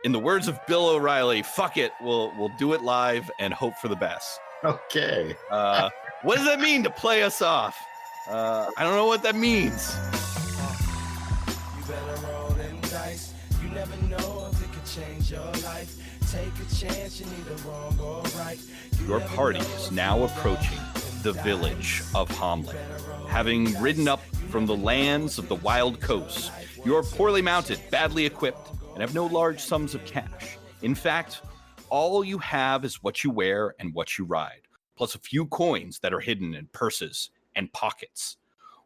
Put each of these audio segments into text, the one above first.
In the words of Bill O'Reilly, fuck it, we'll do it live and hope for the best. Okay. What does that mean to play us off? I don't know what that means. You better roll them dice. You never know if it could change your life. Take a chance, you're neither wrong or right. Your party is now approaching the village of Hommlet. Having ridden up from the lands of the wild coast, you are poorly mounted, badly equipped, and have no large sums of cash. In fact, all you have is what you wear and what you ride, plus a few coins that are hidden in purses and pockets.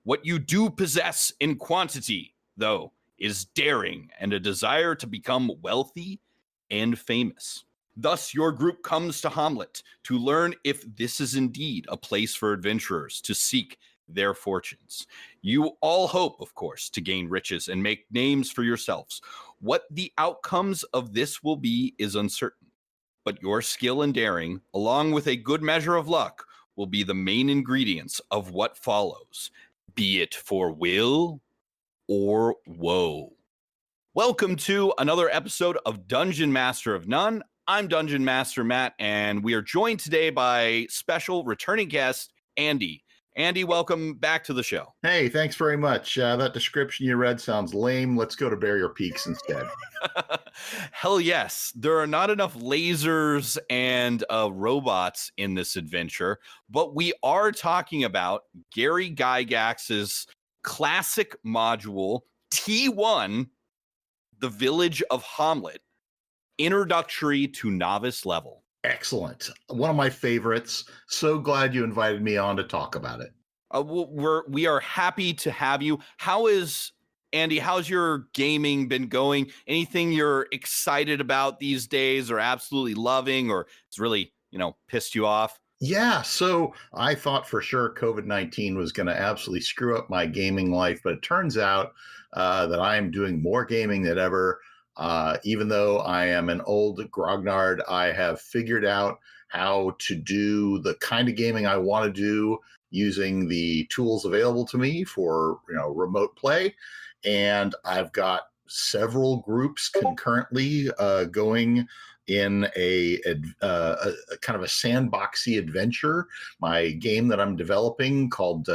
What you do possess in quantity, though, is daring and a desire to become wealthy and famous. Thus, your group comes to Hommlet to learn if this is indeed a place for adventurers to seek their fortunes. You all hope, of course, to gain riches and make names for yourselves. What the outcomes of this will be is uncertain, but your skill and daring, along with a good measure of luck, will be the main ingredients of what follows, be it for will or woe. Welcome to another episode of Dungeon Master of None. I'm Dungeon Master Matt, and we are joined today by special returning guest, Andy. Andy, welcome back to the show. Hey, thanks very much. That description you read sounds lame. Let's go to Barrier Peaks instead. Hell yes. There are not enough lasers and robots in this adventure, but we are talking about Gary Gygax's classic module, T1, The Village of Hommlet, Introductory to Novice Level. Excellent. One of my favorites. So glad you invited me on to talk about it. We are happy to have you. Andy, how's your gaming been going? Anything you're excited about these days or absolutely loving or it's really, pissed you off? Yeah, so I thought for sure COVID-19 was going to absolutely screw up my gaming life, but it turns out that I am doing more gaming than ever. Even though I am an old grognard, I have figured out how to do the kind of gaming I want to do using the tools available to me for remote play. And I've got several groups concurrently going in a kind of a sandboxy adventure. My game that I'm developing called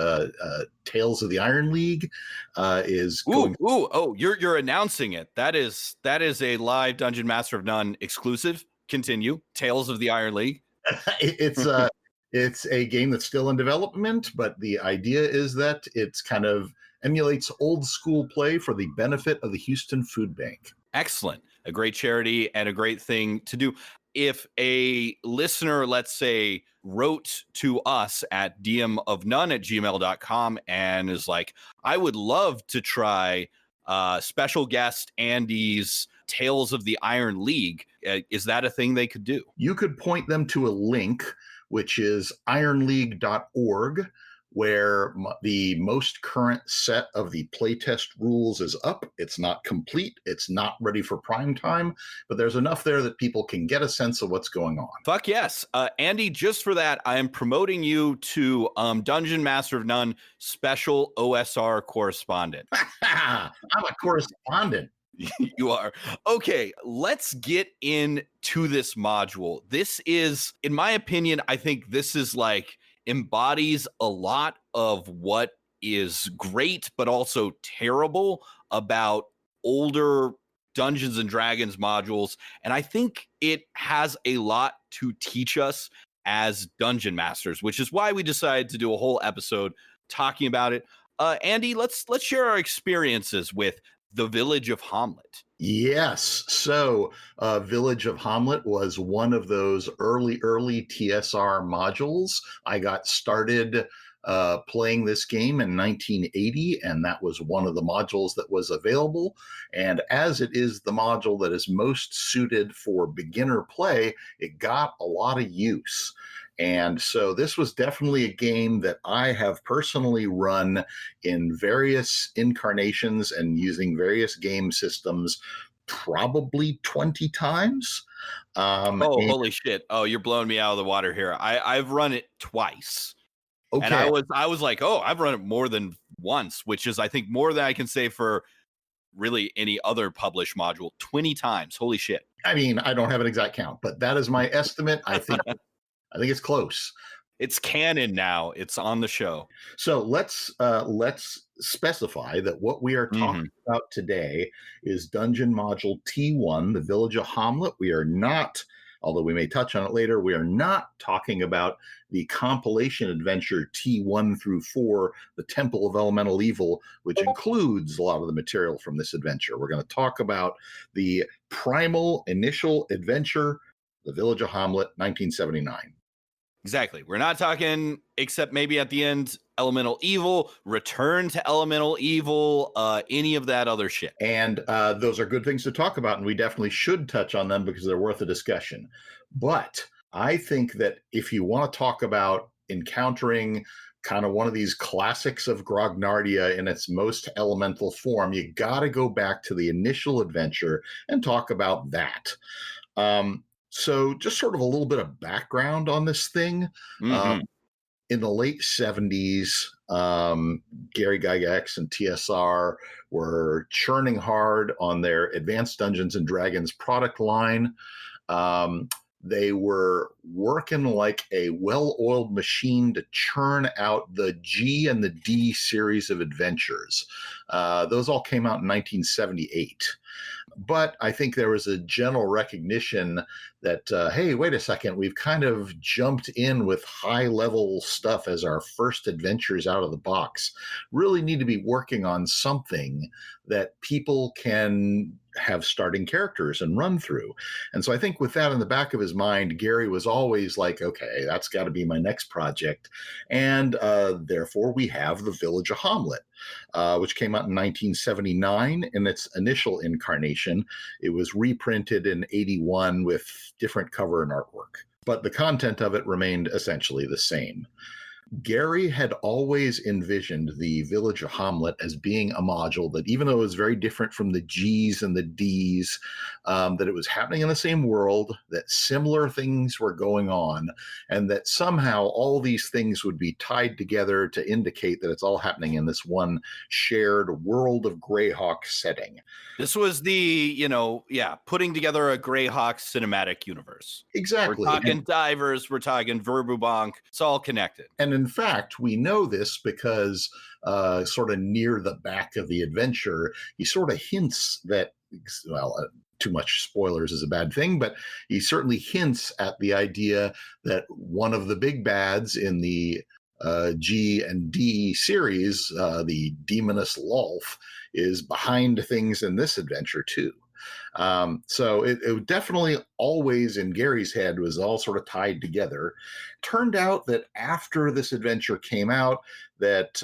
Tales of the Iron League is going. You're announcing it. That is a live Dungeon Master of None exclusive. Continue. Tales of the Iron League. It's a game that's still in development, but the idea is that it's kind of emulates old school play for the benefit of the Houston Food Bank. Excellent. A great charity and a great thing to do. If a listener, let's say, wrote to us at dmofnone@gmail.com and is like, I would love to try special guest Andy's Tales of the Iron League, is that a thing they could do? You could point them to a link, which is ironleague.org, where the most current set of the playtest rules is up. It's not complete. It's not ready for prime time, but there's enough there that people can get a sense of what's going on. Fuck yes. Andy, just for that, I am promoting you to Dungeon Master of None special OSR correspondent. I'm a correspondent. You are. Okay, let's get into this module. This is, in my opinion, I think this is embodies a lot of what is great, but also terrible about older Dungeons and Dragons modules. And I think it has a lot to teach us as dungeon masters, which is why we decided to do a whole episode talking about it. Andy, let's share our experiences with the Village of Hommlet. Yes. So Village of Hommlet was one of those early TSR modules. I got started playing this game in 1980, and that was one of the modules that was available. And as it is the module that is most suited for beginner play, it got a lot of use. And so this was definitely a game that I have personally run in various incarnations and using various game systems probably 20 times. Holy shit. Oh, you're blowing me out of the water here. I've run it twice. Okay. And I was like, I've run it more than once, which is, I think, more than I can say for really any other published module. 20 times. Holy shit. I mean, I don't have an exact count, but that is my estimate. I think it's close. It's canon now. It's on the show. So let's specify that what we are talking about today is Dungeon Module T1, the Village of Hommlet. We are not, although we may touch on it later, we are not talking about the compilation adventure T1 through 4, the Temple of Elemental Evil, which includes a lot of the material from this adventure. We're going to talk about the primal initial adventure, the Village of Hommlet, 1979. Exactly. We're not talking, except maybe at the end, Elemental Evil, Return to Elemental Evil, any of that other shit. And those are good things to talk about, and we definitely should touch on them because they're worth a discussion. But I think that if you want to talk about encountering kind of one of these classics of grognardia in its most elemental form, you got to go back to the initial adventure and talk about that. So just sort of a little bit of background on this thing. In the late 70s, Gary Gygax and TSR were churning hard on their Advanced Dungeons and Dragons product line. They were working like a well-oiled machine to churn out the G and the D series of adventures. Those all came out in 1978. But I think there was a general recognition that, hey, wait a second, we've kind of jumped in with high-level stuff as our first adventures out of the box. Really need to be working on something that people can have starting characters and run through. And so I think with that in the back of his mind, Gary was always like, okay, that's got to be my next project. And therefore, we have The Village of Hommlet, which came out in 1979 in its initial incarnation. It was reprinted in 81 with different cover and artwork, but the content of it remained essentially the same. Gary had always envisioned the Village of Hommlet as being a module that, even though it was very different from the G's and the D's, that it was happening in the same world, that similar things were going on, and that somehow all these things would be tied together to indicate that it's all happening in this one shared World of Greyhawk setting. This was the, putting together a Greyhawk cinematic universe. Exactly. We're talking divers, we're talking Verbubonk. It's all connected. And in fact, we know this because sort of near the back of the adventure, he sort of hints that, too much spoilers is a bad thing, but he certainly hints at the idea that one of the big bads in the G and D series, the Demoness Lolth, is behind things in this adventure too. So it definitely always in Gary's head was all sort of tied together. Turned out that after this adventure came out, that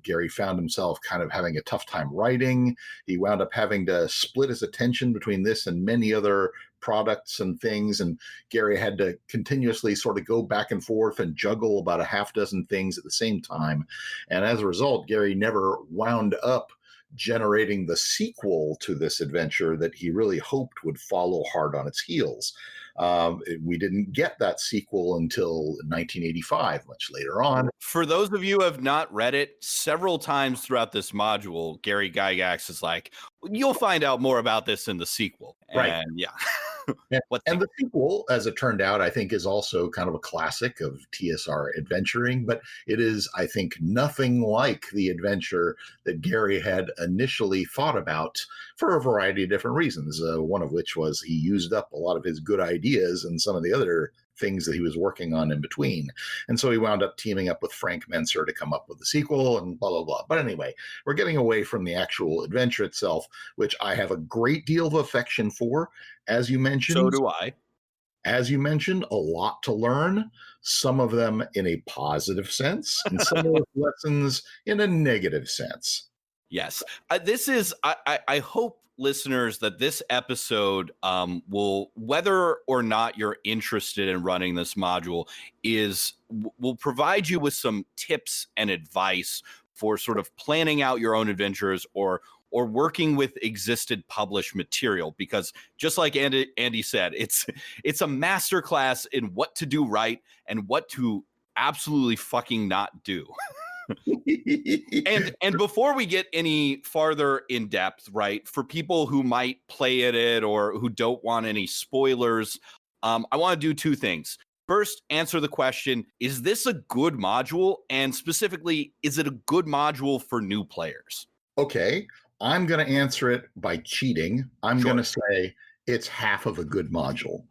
Gary found himself kind of having a tough time writing. He wound up having to split his attention between this and many other products and things, and Gary had to continuously sort of go back and forth and juggle about a half dozen things at the same time. And as a result, Gary never wound up generating the sequel to this adventure that he really hoped would follow hard on its heels. We didn't get that sequel until 1985, much later on. For those of you who have not read it, several times throughout this module, Gary Gygax is like, you'll find out more about this in the sequel. Right. And yeah. And the sequel, as it turned out, I think is also kind of a classic of TSR adventuring, but it is, I think, nothing like the adventure that Gary had initially thought about for a variety of different reasons, one of which was he used up a lot of his good ideas and some of the other things that he was working on in between. And so he wound up teaming up with Frank Menser to come up with the sequel and blah, blah, blah. But anyway, we're getting away from the actual adventure itself, which I have a great deal of affection for. As you mentioned. So do I. As you mentioned, a lot to learn, some of them in a positive sense and some of the lessons in a negative sense. Yes. I hope, listeners, that this episode will, whether or not you're interested in running this module, will provide you with some tips and advice for sort of planning out your own adventures or working with existed published material, because just like Andy said, it's a masterclass in what to do right and what to absolutely fucking not do. And before we get any farther in depth, right, for people who might play at it or who don't want any spoilers, I want to do two things. First, answer the question, is this a good module? And specifically, is it a good module for new players? Okay, I'm going to answer it by cheating. I'm going to say it's half of a good module.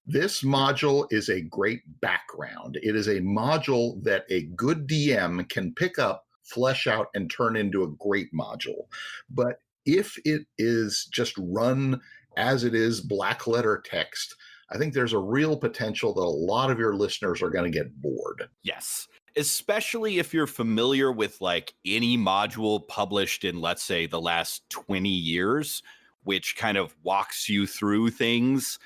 This module is a great background. It is a module that a good DM can pick up, flesh out, and turn into a great module. But if it is just run as it is, black letter text, I think there's a real potential that a lot of your listeners are going to get bored. Yes. Especially if you're familiar with like any module published in, let's say, the last 20 years, which kind of walks you through things.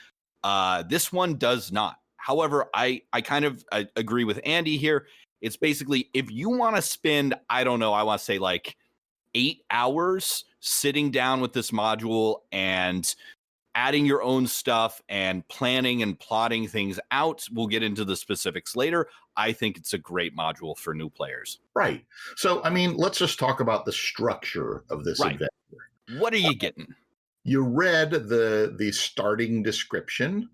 This one does not. However, I kind of agree with Andy here. It's basically, if you want to spend, I don't know, I want to say like 8 hours sitting down with this module and adding your own stuff and planning and plotting things out. We'll get into the specifics later. I think it's a great module for new players. Right. So, I mean, let's just talk about the structure of this adventure. What are you getting? You read the starting description,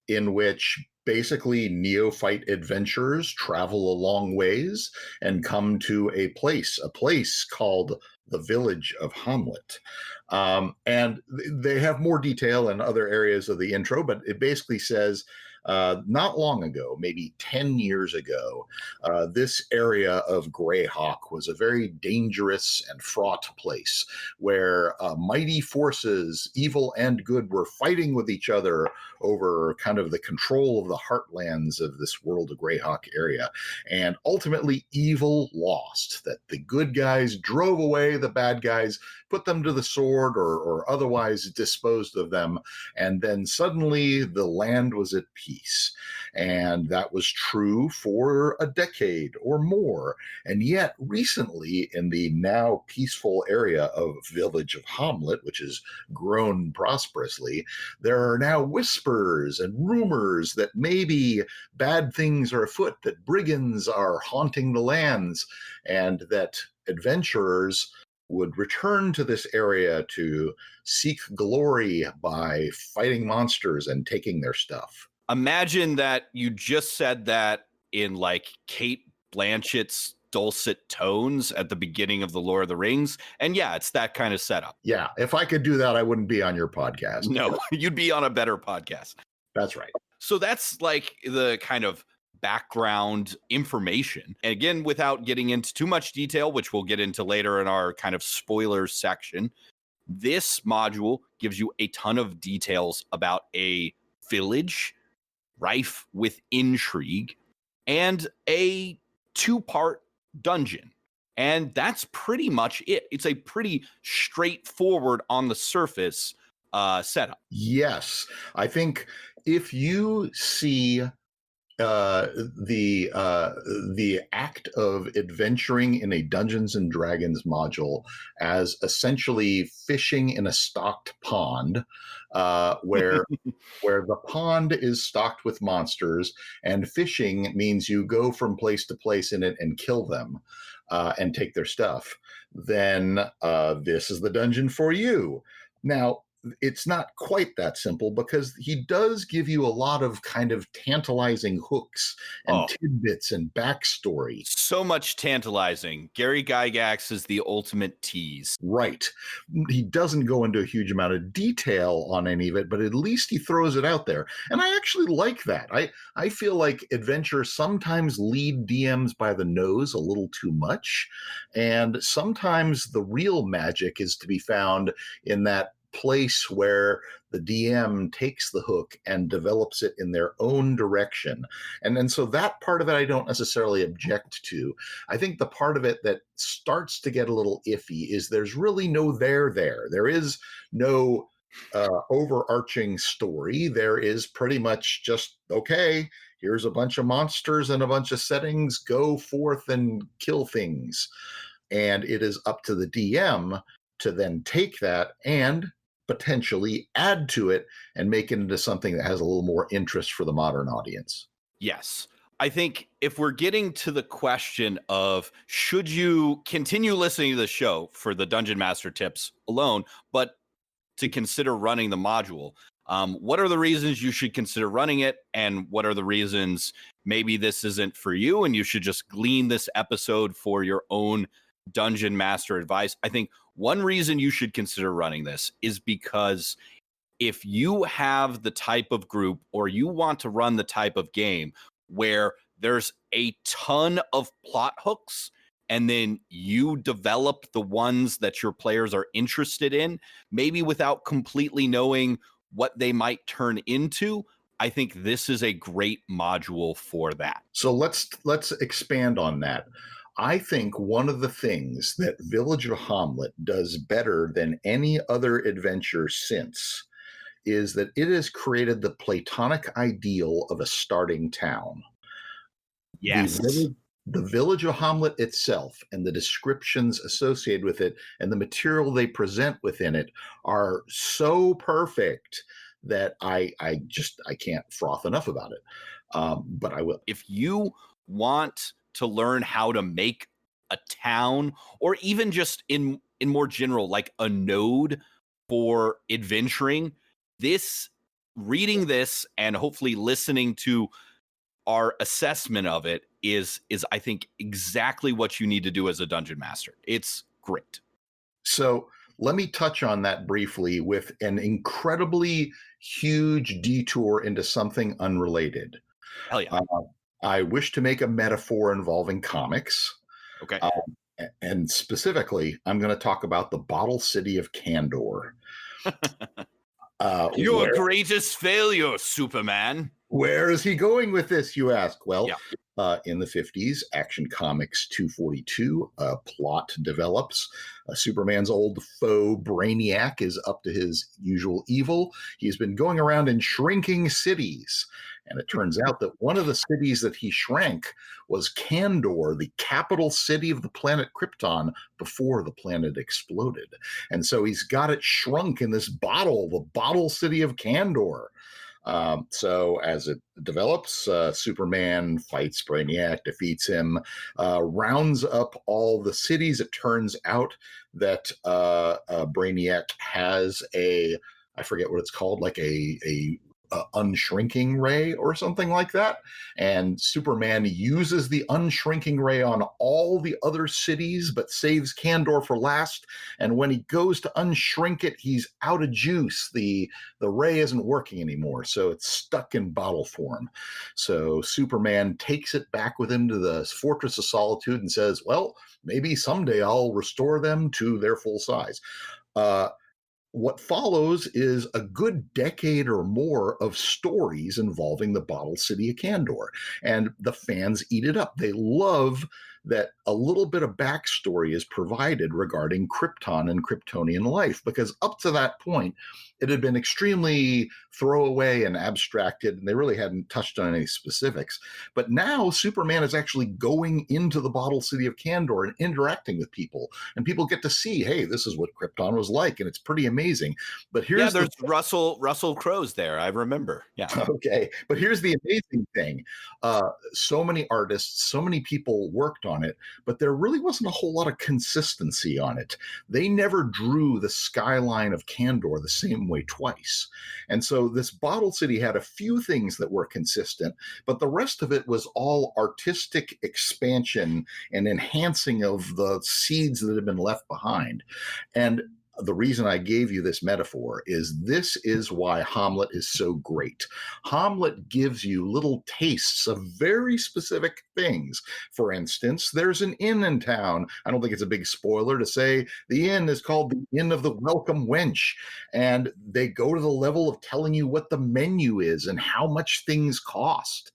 in which basically neophyte adventurers travel a long ways and come to a place called the Village of Hommlet. And they have more detail in other areas of the intro, but it basically says, not long ago, maybe 10 years ago, this area of Greyhawk was a very dangerous and fraught place where mighty forces, evil and good, were fighting with each other over kind of the control of the heartlands of this World of Greyhawk area. And ultimately, evil lost, that the good guys drove away the bad guys, put them to the sword or otherwise disposed of them. And then suddenly the land was at peace. And that was true for a decade or more. And yet recently in the now peaceful area of Village of Hommlet, which has grown prosperously, there are now whispers and rumors that maybe bad things are afoot, that brigands are haunting the lands, and that adventurers would return to this area to seek glory by fighting monsters and taking their stuff. Imagine that you just said that in like Kate Blanchett's dulcet tones at the beginning of The Lord of the Rings. And yeah, it's that kind of setup. Yeah, if I could do that, I wouldn't be on your podcast. No, you'd be on a better podcast. That's right. So that's like the kind of background information. And again, without getting into too much detail, which we'll get into later in our kind of spoilers section, this module gives you a ton of details about a village rife with intrigue and a 2-part dungeon. And that's pretty much it. It's a pretty straightforward on the surface setup. Yes. I think if you see the act of adventuring in a Dungeons and Dragons module as essentially fishing in a stocked pond, where the pond is stocked with monsters, and fishing means you go from place to place in it and kill them and take their stuff, then this is the dungeon for you. Now, it's not quite that simple, because he does give you a lot of kind of tantalizing hooks and tidbits and backstory. So much tantalizing. Gary Gygax is the ultimate tease. Right. He doesn't go into a huge amount of detail on any of it, but at least he throws it out there. And I actually like that. I feel like adventures sometimes lead DMs by the nose a little too much. And sometimes the real magic is to be found in that place where the DM takes the hook and develops it in their own direction. And so that part of it I don't necessarily object to. I think the part of it that starts to get a little iffy is there's really no there. There is no overarching story. There is pretty much just, okay, here's a bunch of monsters and a bunch of settings, go forth and kill things. And it is up to the DM to then take that and potentially add to it and make it into something that has a little more interest for the modern audience. Yes. I think if we're getting to the question of should you continue listening to the show for the Dungeon Master tips alone, but to consider running the module, what are the reasons you should consider running it? And what are the reasons maybe this isn't for you and you should just glean this episode for your own Dungeon Master advice? I think one reason you should consider running this is because if you have the type of group or you want to run the type of game where there's a ton of plot hooks and then you develop the ones that your players are interested in, maybe without completely knowing what they might turn into, I think this is a great module for that. So let's expand on that. I think one of the things that Village of Hommlet does better than any other adventure since is that it has created the Platonic ideal of a starting town. Yes. The Village of Hommlet itself and the descriptions associated with it and the material they present within it are so perfect that I can't froth enough about it. But I will. If you want to learn how to make a town, or even just in more general, like a node for adventuring, reading this and hopefully listening to our assessment of it is I think exactly what you need to do as a dungeon master. It's great. So let me touch on that briefly with an incredibly huge detour into something unrelated. Hell yeah. I wish to make a metaphor involving comics. Okay. And specifically, I'm going to talk about the Bottle City of Candor. Your greatest failure, Superman. Where is he going with this, you ask? Well, in the 50s, Action Comics 242, plot develops. Superman's old foe, Brainiac, is up to his usual evil. He's been going around and shrinking cities. And it turns out that one of the cities that he shrank was Candor, the capital city of the planet Krypton, before the planet exploded. And so he's got it shrunk in this bottle, the Bottle City of Candor. So as it develops, Superman fights Brainiac, defeats him, rounds up all the cities. It turns out that Brainiac has I forget what it's called, like a unshrinking ray or something like that. And Superman uses the unshrinking ray on all the other cities, but saves Candor for last. And when he goes to unshrink it, he's out of juice. The ray isn't working anymore. So it's stuck in bottle form. So Superman takes it back with him to the Fortress of Solitude and says, well, maybe someday I'll restore them to their full size. What follows is a good decade or more of stories involving the Bottle City of Candor, and the fans eat it up. They love that a little bit of backstory is provided regarding Krypton and Kryptonian life, because up to that point, it had been extremely throwaway and abstracted, and they really hadn't touched on any specifics. But now Superman is actually going into the Bottle City of Candor and interacting with people, and people get to see, hey, this is what Krypton was like, and it's pretty amazing. But here's there's Russell Crowe's there. I remember. Yeah. Okay, but here's the amazing thing: so many artists, so many people worked on it, but there really wasn't a whole lot of consistency on it. They never drew the skyline of Candor the same way twice. And so this Bottle City had a few things that were consistent, but the rest of it was all artistic expansion and enhancing of the seeds that had been left behind. And the reason I gave you this metaphor is this is why Hommlet is so great. Hommlet gives you little tastes of very specific things. For instance, there's an inn in town. I don't think it's a big spoiler to say the inn is called the Inn of the Welcome Wench. And they go to the level of telling you what the menu is and how much things cost.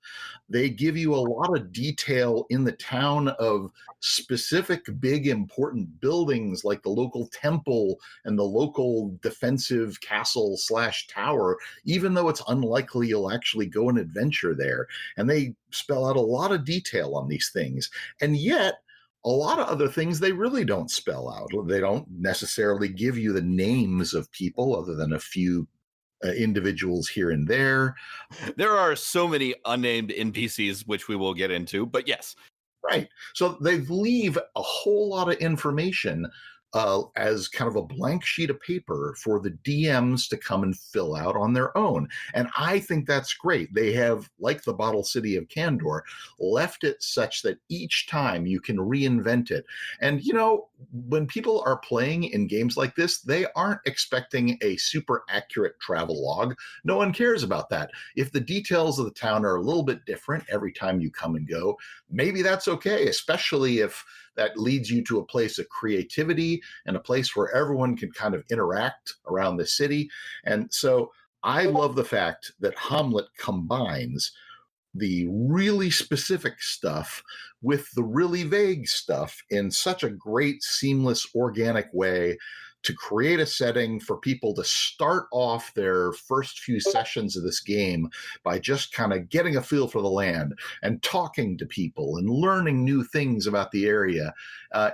They give you a lot of detail in the town of specific big important buildings like the local temple and the local defensive castle / tower, even though it's unlikely you'll actually go and adventure there. And they spell out a lot of detail on these things. And yet, a lot of other things they really don't spell out. They don't necessarily give you the names of people other than a few individuals here and there. There are so many unnamed NPCs, which we will get into, but yes. Right. So they leave a whole lot of information as kind of a blank sheet of paper for the DMs to come and fill out on their own. And I think that's great. They have, like the Bottle City of Candor, left it such that each time you can reinvent it. And, you know, when people are playing in games like this, they aren't expecting a super accurate travel log. No one cares about that. If the details of the town are a little bit different every time you come and go, maybe that's okay, especially if that leads you to a place of creativity and a place where everyone can kind of interact around the city. And so I love the fact that Hommlet combines the really specific stuff with the really vague stuff in such a great, seamless, organic way to create a setting for people to start off their first few sessions of this game by just kind of getting a feel for the land and talking to people and learning new things about the area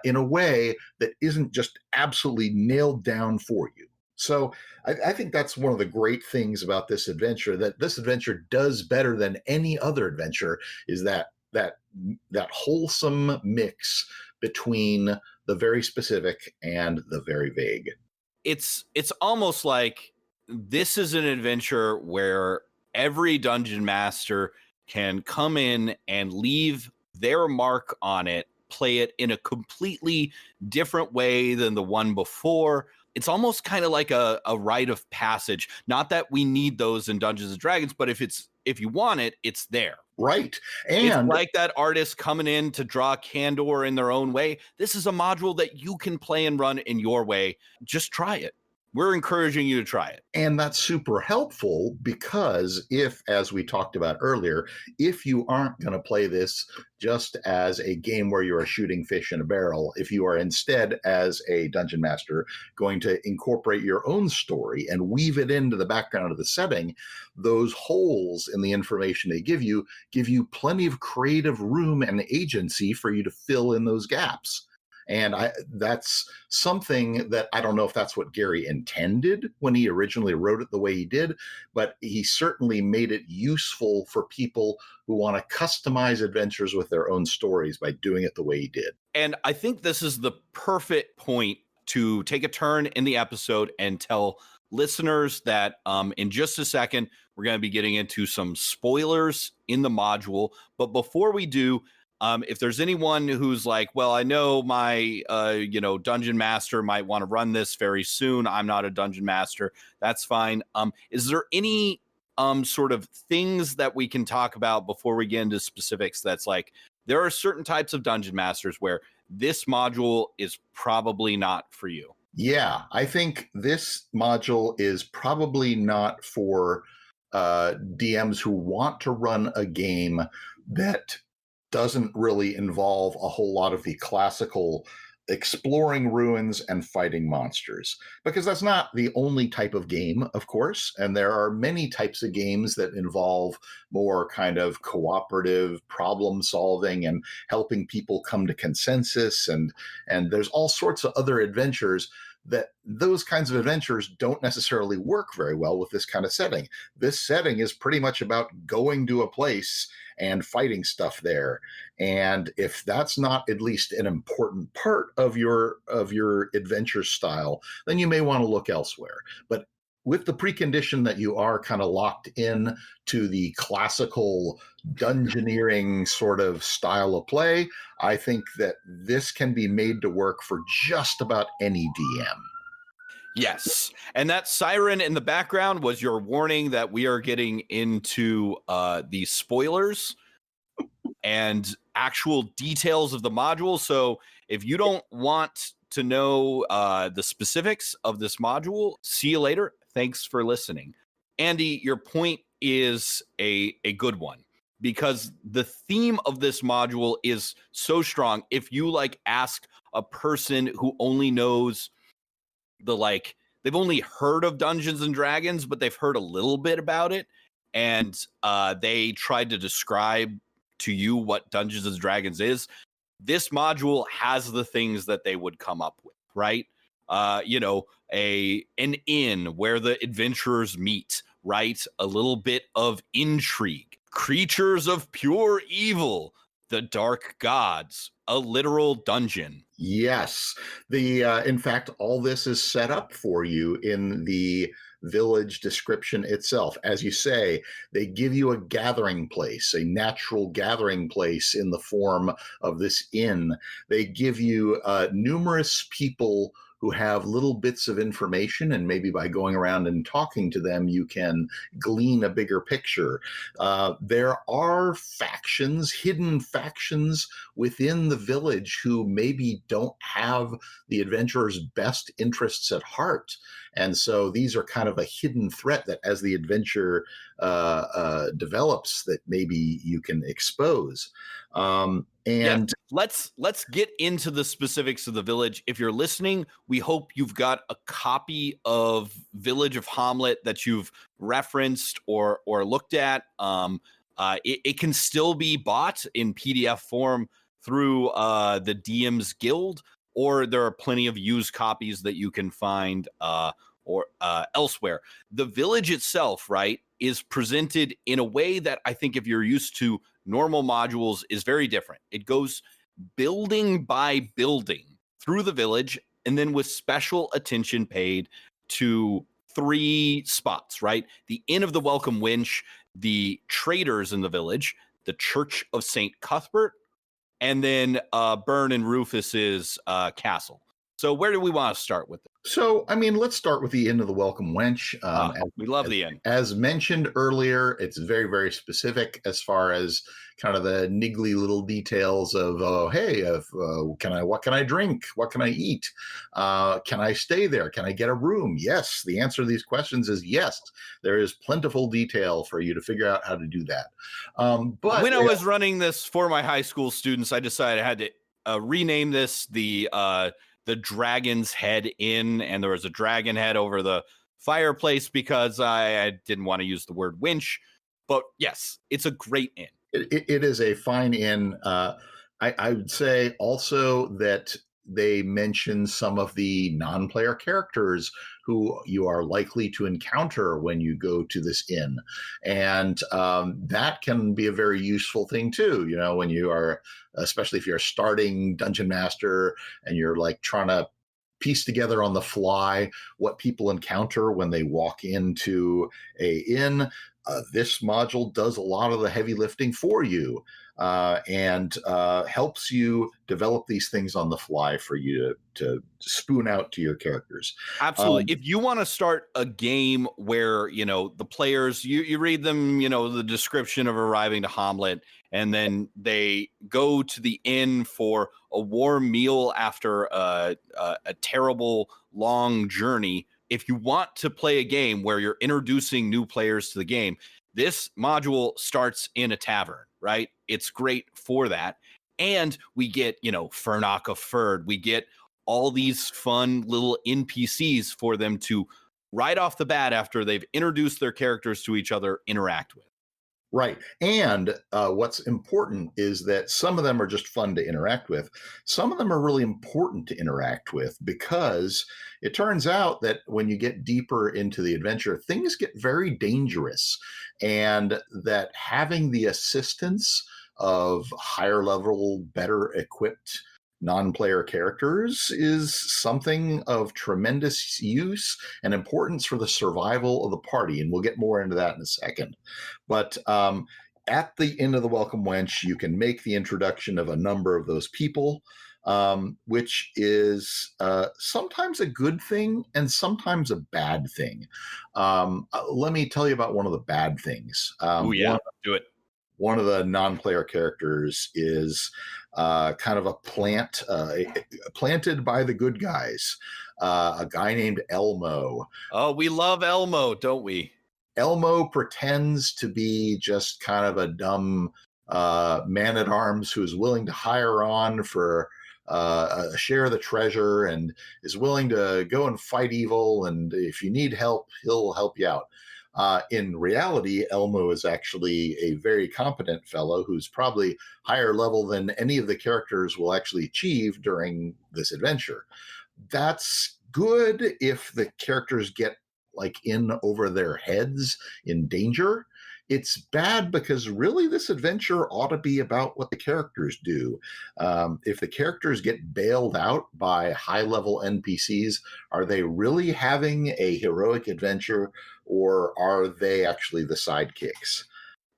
in a way that isn't just absolutely nailed down for you. So I think that's one of the great things about this adventure, that this adventure does better than any other adventure, is that wholesome mix between the very specific and the very vague. It's almost like this is an adventure where every dungeon master can come in and leave their mark on it, play it in a completely different way than the one before. It's almost kind of like a rite of passage. Not that we need those in Dungeons and Dragons, but if you want it, it's there. Right. And it's And like that artist coming in to draw Candor in their own way. This is a module that you can play and run in your way. Just try it. We're encouraging you to try it. And that's super helpful because if, as we talked about earlier, if you aren't going to play this just as a game where you are shooting fish in a barrel, if you are instead, as a dungeon master, going to incorporate your own story and weave it into the background of the setting, those holes in the information they give you plenty of creative room and agency for you to fill in those gaps. And that's something that I don't know if that's what Gary intended when he originally wrote it the way he did, but he certainly made it useful for people who want to customize adventures with their own stories by doing it the way he did. And I think this is the perfect point to take a turn in the episode and tell listeners that in just a second, we're going to be getting into some spoilers in the module. But before we do, if there's anyone who's like, well, I know my, dungeon master might want to run this very soon. I'm not a dungeon master. That's fine. Is there any sort of things that we can talk about before we get into specifics? That's like, there are certain types of dungeon masters where this module is probably not for you. Yeah, I think this module is probably not for DMs who want to run a game that doesn't really involve a whole lot of the classical exploring ruins and fighting monsters, because that's not the only type of game, of course. And there are many types of games that involve more kind of cooperative problem solving and helping people come to consensus. And there's all sorts of other adventures that those kinds of adventures don't necessarily work very well with this kind of setting. This setting is pretty much about going to a place and fighting stuff there. And if that's not at least an important part of your adventure style, then you may want to look elsewhere. But with the precondition that you are kind of locked in to the classical dungeoneering sort of style of play, I think that this can be made to work for just about any DM. Yes. And that siren in the background was your warning that we are getting into the spoilers and actual details of the module. So if you don't want to know the specifics of this module, see you later. Thanks for listening. Andy, your point is a good one, because the theme of this module is so strong. If you ask a person who only knows they've only heard of Dungeons and Dragons, but they've heard a little bit about it, and they tried to describe to you what Dungeons and Dragons is, this module has the things that they would come up with, right? an inn where the adventurers meet, right? A little bit of intrigue, creatures of pure evil, the dark gods, a literal dungeon. Yes. The in fact, all this is set up for you in the village description itself. As you say, they give you a gathering place, a natural gathering place in the form of this inn. They give you numerous people who have little bits of information, and maybe by going around and talking to them, you can glean a bigger picture. There are factions, hidden factions within the village who maybe don't have the adventurer's best interests at heart. And so these are kind of a hidden threat that as the adventure develops, that maybe you can expose. And let's get into the specifics of the village. If you're listening, we hope you've got a copy of Village of Hommlet that you've referenced or looked at. It can still be bought in PDF form through the DM's Guild, or there are plenty of used copies that you can find or elsewhere. The village itself, right, is presented in a way that I think if you're used to normal modules is very different. It goes building by building through the village, and then with special attention paid to 3 spots, right? The Inn of the Welcome Wench, the traders in the village, the Church of St. Cuthbert, and then Byrne and Rufus's castle. So where do we want to start with it? so, I mean, let's start with the Inn of the Welcome Wench. We love the inn. As mentioned earlier, it's very, very specific as far as kind of the niggly little details of, what can I drink? What can I eat? Can I stay there? Can I get a room? Yes. The answer to these questions is yes. There is plentiful detail for you to figure out how to do that. But when I was running this for my high school students, I decided I had to rename this the Dragon's Head Inn, and there was a dragon head over the fireplace because I didn't want to use the word winch. But yes, it's a great inn. It is a fine inn. I would say also that they mention some of the non-player characters who you are likely to encounter when you go to this inn. And that can be a very useful thing too, when you are, especially if you're a starting dungeon master and you're like trying to piece together on the fly what people encounter when they walk into a inn. This module does a lot of the heavy lifting for you and helps you develop these things on the fly for you to spoon out to your characters. Absolutely. If you want to start a game where, the players, you read them, the description of arriving to Hommlet, and then they go to the inn for a warm meal after a terrible long journey. If you want to play a game where you're introducing new players to the game, this module starts in a tavern, right? It's great for that. And we get, Furnock of Ferd. We get all these fun little NPCs for them to, right off the bat, after they've introduced their characters to each other, interact with. Right. And what's important is that some of them are just fun to interact with. Some of them are really important to interact with because it turns out that when you get deeper into the adventure, things get very dangerous. And that having the assistance of higher level, better equipped non-player characters is something of tremendous use and importance for the survival of the party. And we'll get more into that in a second. But at the Inn of the Welcome Wench, you can make the introduction of a number of those people, which is sometimes a good thing and sometimes a bad thing. Let me tell you about one of the bad things. Do it. One of the non-player characters is kind of a plant planted by the good guys, a guy named Elmo. Oh, we love Elmo, don't we? Elmo pretends to be just kind of a dumb man-at-arms who's willing to hire on for a share of the treasure and is willing to go and fight evil. And if you need help, he'll help you out. In reality, Elmo is actually a very competent fellow who's probably higher level than any of the characters will actually achieve during this adventure. That's good if the characters get like in over their heads in danger. It's bad because really this adventure ought to be about what the characters do. If the characters get bailed out by high level NPCs, are they really having a heroic adventure, or are they actually the sidekicks?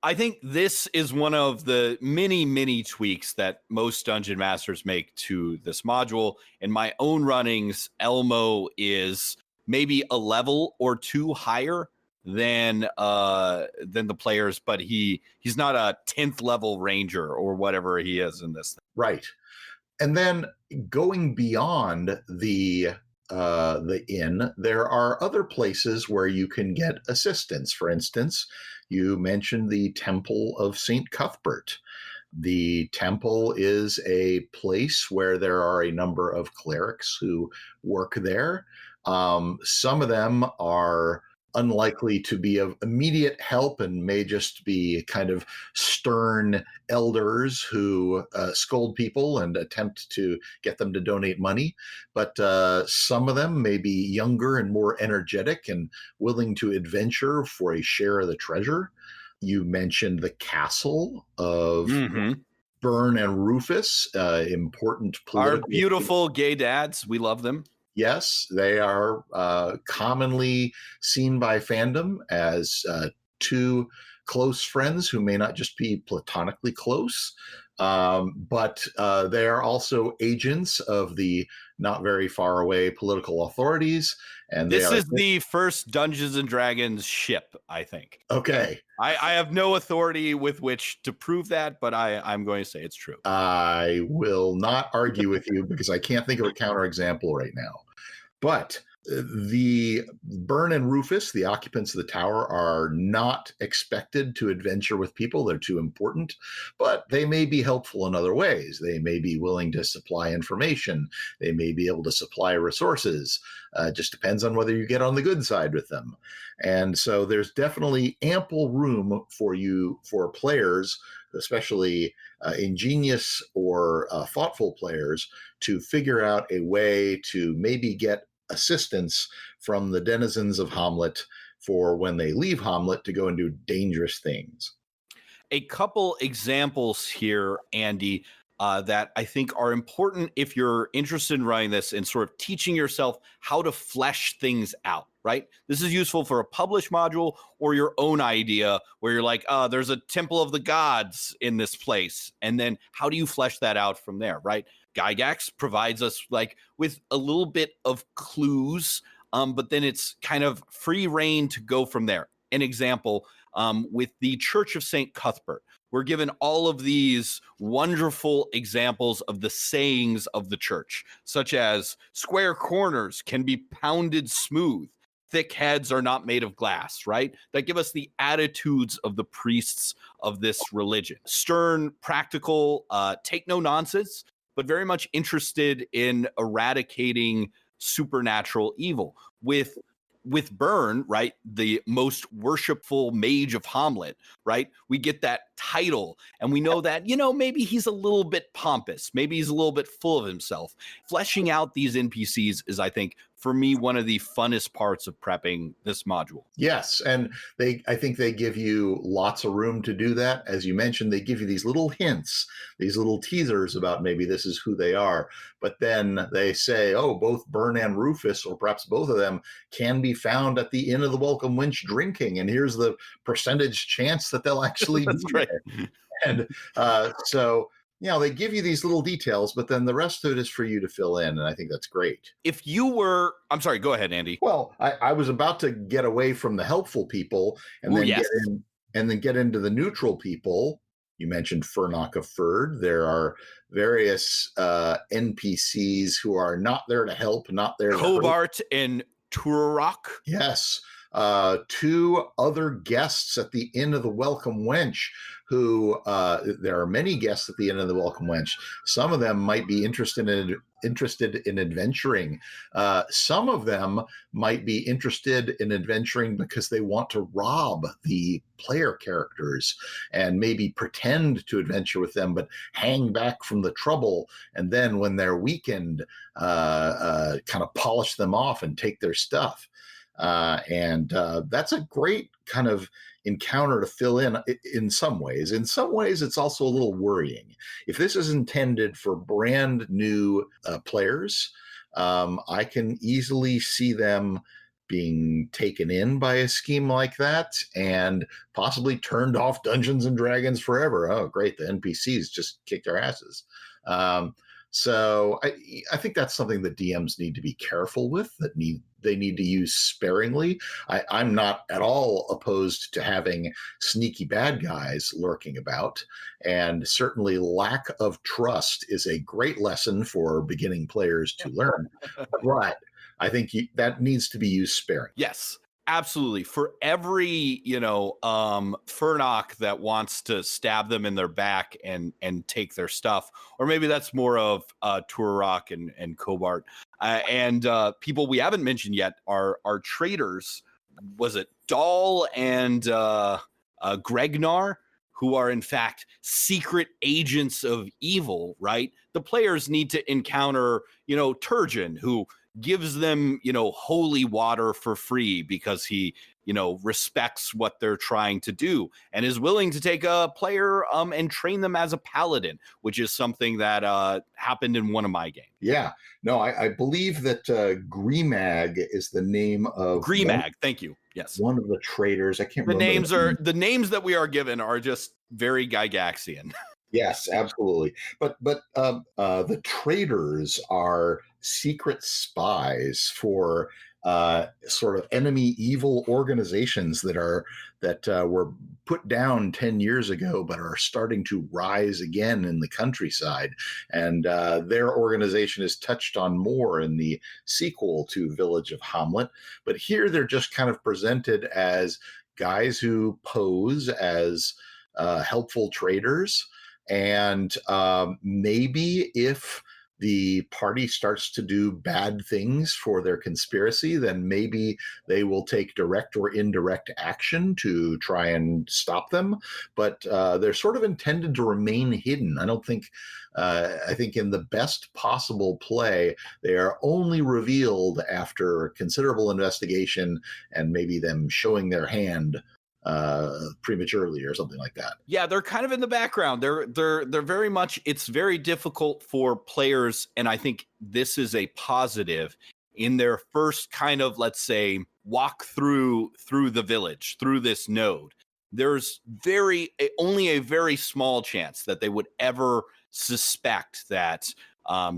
I think this is one of the many, many tweaks that most dungeon masters make to this module. In my own runnings, Elmo is maybe a level or two higher than the players, but he's not a 10th level ranger or whatever he is in this thing. Right. And then going beyond the inn, there are other places where you can get assistance. For instance, you mentioned the Temple of St. Cuthbert. The temple is a place where there are a number of clerics who work there. Some of them are unlikely to be of immediate help and may just be kind of stern elders who scold people and attempt to get them to donate money. But some of them may be younger and more energetic and willing to adventure for a share of the treasure. You mentioned the castle of Byrne and Rufus, important political. Our beautiful gay dads. We love them. Yes, they are commonly seen by fandom as two close friends who may not just be platonically close, but they are also agents of the not very far away political authorities. And this is the first Dungeons and Dragons ship, I think. Okay. I have no authority with which to prove that, but I'm going to say it's true. I will not argue with you because I can't think of a counterexample right now. But the Byrne and Rufus, the occupants of the tower, are not expected to adventure with people. They're too important, but they may be helpful in other ways. They may be willing to supply information. They may be able to supply resources. Just depends on whether you get on the good side with them. And so there's definitely ample room for players, especially ingenious or thoughtful players, to figure out a way to maybe get assistance from the denizens of Hommlet for when they leave Hommlet to go and do dangerous things. A couple examples here, Andy, that I think are important if you're interested in running this and sort of teaching yourself how to flesh things out, right? This is useful for a published module or your own idea where you're like, there's a temple of the gods in this place. And then how do you flesh that out from there, right? Gygax provides us like with a little bit of clues, but then it's kind of free reign to go from there. An example, with the Church of St. Cuthbert, we're given all of these wonderful examples of the sayings of the church, such as square corners can be pounded smooth. Thick heads are not made of glass, right? That give us the attitudes of the priests of this religion. Stern, practical, take no nonsense, but very much interested in eradicating supernatural evil. With Byrne, right, the most worshipful mage of Hommlet, right, we get that title and we know that, maybe he's a little bit pompous, maybe he's a little bit full of himself. Fleshing out these NPCs is, I think, for me, one of the funnest parts of prepping this module. Yes, and I think they give you lots of room to do that. As you mentioned, they give you these little hints, these little teasers about maybe this is who they are. But then they say, both Byrne and Rufus, or perhaps both of them, can be found at the Inn of the Welcome Wench drinking. And here's the percentage chance that they'll actually That's be great. there. And so they give you these little details, but then the rest of it is for you to fill in. And I think that's great. If you were, I'm sorry, go ahead, Andy. Well, I was about to get away from the helpful people and then get into the neutral people. You mentioned Furnock of Ferd. There are various NPCs who are not there to help, not there to Hobart and Turok. Yes. two other guests at the Inn of the Welcome Wench, who there are many guests at the Inn of the Welcome Wench. Some of them might be interested in adventuring. Some of them might be interested in adventuring because they want to rob the player characters and maybe pretend to adventure with them, but hang back from the trouble. And then when they're weakened, kind of polish them off and take their stuff. And that's a great kind of encounter to fill in some ways. In some ways, it's also a little worrying. If this is intended for brand new players, I can easily see them being taken in by a scheme like that and possibly turned off Dungeons and Dragons forever. Oh, great. The NPCs just kicked our asses. So I think that's something that DMs need to be careful with, they need to use sparingly. I'm not at all opposed to having sneaky bad guys lurking about, and certainly lack of trust is a great lesson for beginning players to learn. But I think that needs to be used sparingly. Yes. Absolutely. For every, Furnock that wants to stab them in their back and take their stuff, or maybe that's more of Turok and Cobart. And people we haven't mentioned yet are traders. Was it Dahl and Gregnar, who are in fact secret agents of evil, right? The players need to encounter, Turgeon, who gives them, holy water for free because he, respects what they're trying to do and is willing to take a player and train them as a paladin, which is something that happened in one of my games. Yeah, no, I believe that Grimag is the name of Grimag. Thank you. Yes, one of the traders. I can't remember. The names that we are given are just very Gygaxian. Yes, absolutely. But the traders are secret spies for sort of enemy evil organizations that were put down 10 years ago, but are starting to rise again in the countryside. And their organization is touched on more in the sequel to Village of Hommlet. But here they're just kind of presented as guys who pose as helpful traders. And maybe if the party starts to do bad things for their conspiracy, then maybe they will take direct or indirect action to try and stop them. But they're sort of intended to remain hidden. I think in the best possible play, they are only revealed after considerable investigation and maybe them showing their hand prematurely or something like that. Yeah, they're kind of in the background. They're very much, it's very difficult for players, and I think this is a positive in their first kind of, let's say, walk through the village, through this node. There's only a very small chance that they would ever suspect that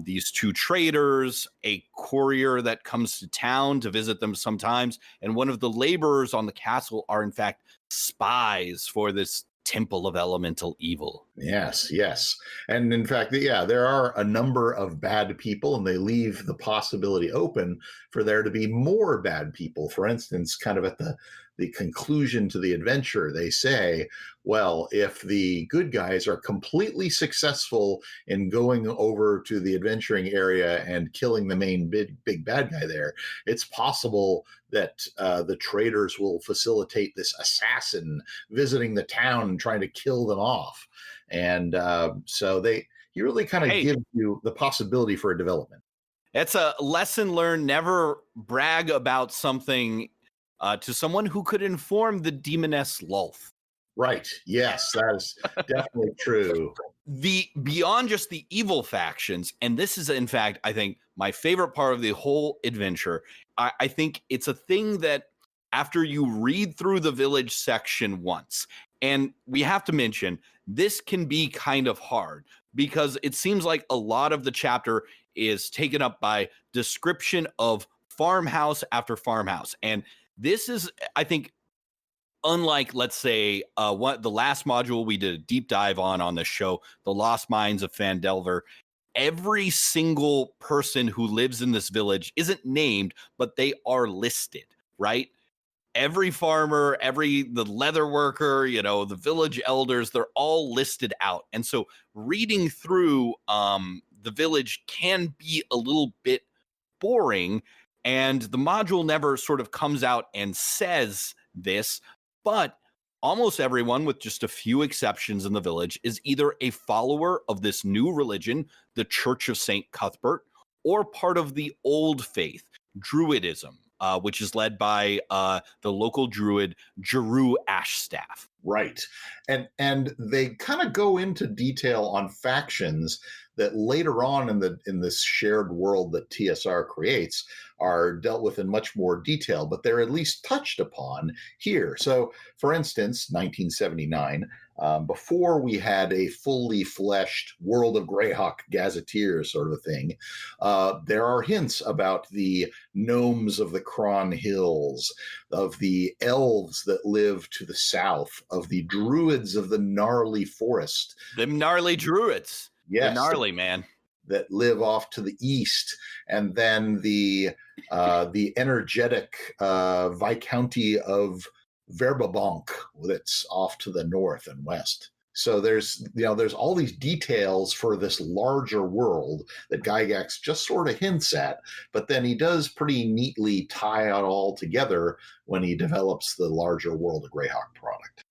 these two traders, a courier that comes to town to visit them sometimes, and one of the laborers on the castle are in fact spies for this temple of elemental evil. Yes. And in fact, there are a number of bad people, and they leave the possibility open for there to be more bad people. For instance, kind of at the conclusion to the adventure, they say, well, if the good guys are completely successful in going over to the adventuring area and killing the main big bad guy there, it's possible that the traders will facilitate this assassin visiting the town and trying to kill them off. And so he really kind of gives you the possibility for a development. It's a lesson learned. Never brag about something to someone who could inform the demoness Lulth. Right. Yes, that is definitely true. Beyond just the evil factions, and this is, in fact, I think, my favorite part of the whole adventure. I think it's a thing that after you read through the village section once, and we have to mention, this can be kind of hard because it seems like a lot of the chapter is taken up by description of farmhouse after farmhouse. And this is, I think, unlike, let's say, the last module we did a deep dive on the show, The Lost Mines of Phandelver. Every single person who lives in this village isn't named, but they are listed, right? every farmer, the leather worker, the village elders, they're all listed out. And so reading through the village can be a little bit boring, and the module never sort of comes out and says this, but almost everyone, with just a few exceptions in the village, is either a follower of this new religion, the Church of St. Cuthbert, or part of the old faith, Druidism, which is led by the local druid, Jeru Ashstaff. Right. And they kind of go into detail on factions that later on in this shared world that TSR creates are dealt with in much more detail, but they're at least touched upon here. So, for instance, 1979, before we had a fully fleshed World of Greyhawk gazetteer sort of a thing, there are hints about the gnomes of the Cron Hills, of the elves that live to the south, of the druids of the gnarly forest. Them gnarly druids. Yes. They're gnarly, man. That live off to the east, and then the energetic Viscounty of Verbabonk that's off to the north and west. So there's all these details for this larger world that Gygax just sort of hints at, but then he does pretty neatly tie it all together when he develops the larger World of Greyhawk product.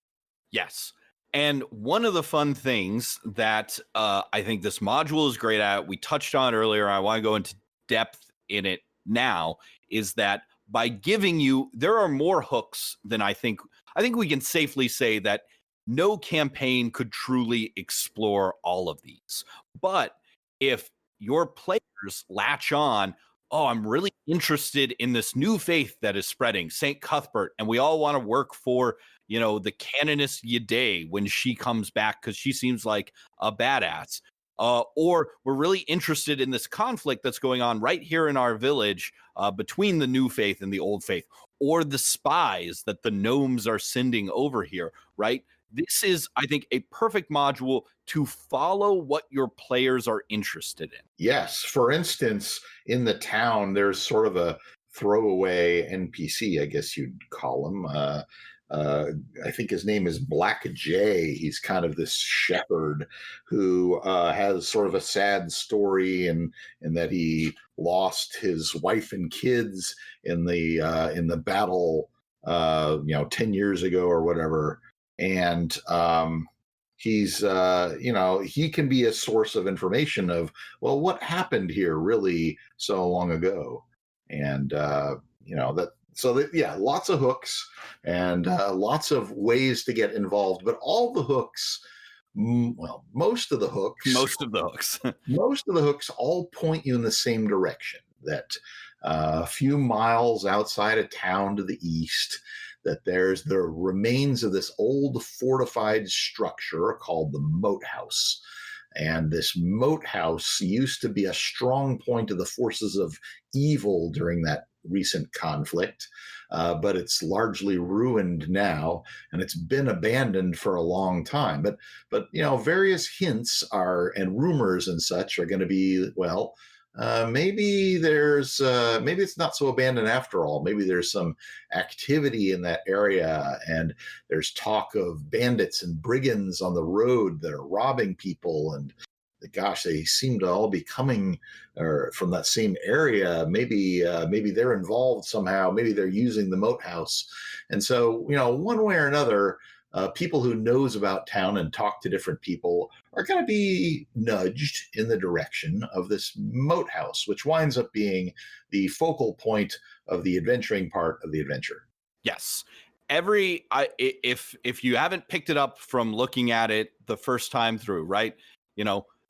Yes. And one of the fun things that I think this module is great at, we touched on earlier, I want to go into depth in it now, is that by giving you, there are more hooks than I think we can safely say that no campaign could truly explore all of these. But if your players latch on, oh, I'm really interested in this new faith that is spreading, St. Cuthbert, and we all want to work for the canoness Yade when she comes back because she seems like a badass. Or we're really interested in this conflict that's going on right here in our village between the new faith and the old faith, or the spies that the gnomes are sending over here, right? This is, I think, a perfect module to follow what your players are interested in. Yes. For instance, in the town, there's sort of a throwaway NPC, I guess you'd call him. I think his name is Black Jay. He's kind of this shepherd who has sort of a sad story, and that he lost his wife and kids in the battle, 10 years ago or whatever. And he's he can be a source of information of, well, what happened here really so long ago, and that. So lots of hooks and lots of ways to get involved, but all the hooks, most of the hooks all point you in the same direction, that a few miles outside of town to the east, that there's the remains of this old fortified structure called the Moat House. And this Moat House used to be a strong point of the forces of evil during that recent conflict, but it's largely ruined now, and it's been abandoned for a long time. But various hints and rumors and such are going to be, maybe it's not so abandoned after all. Maybe there's some activity in that area, and there's talk of bandits and brigands on the road that are robbing people, and gosh, they seem to all be coming from that same area. Maybe they're involved somehow. Maybe they're using the Moat House. And so, one way or another, people who knows about town and talk to different people are going to be nudged in the direction of this Moat House, which winds up being the focal point of the adventuring part of the adventure. Yes. If you haven't picked it up from looking at it the first time through, right?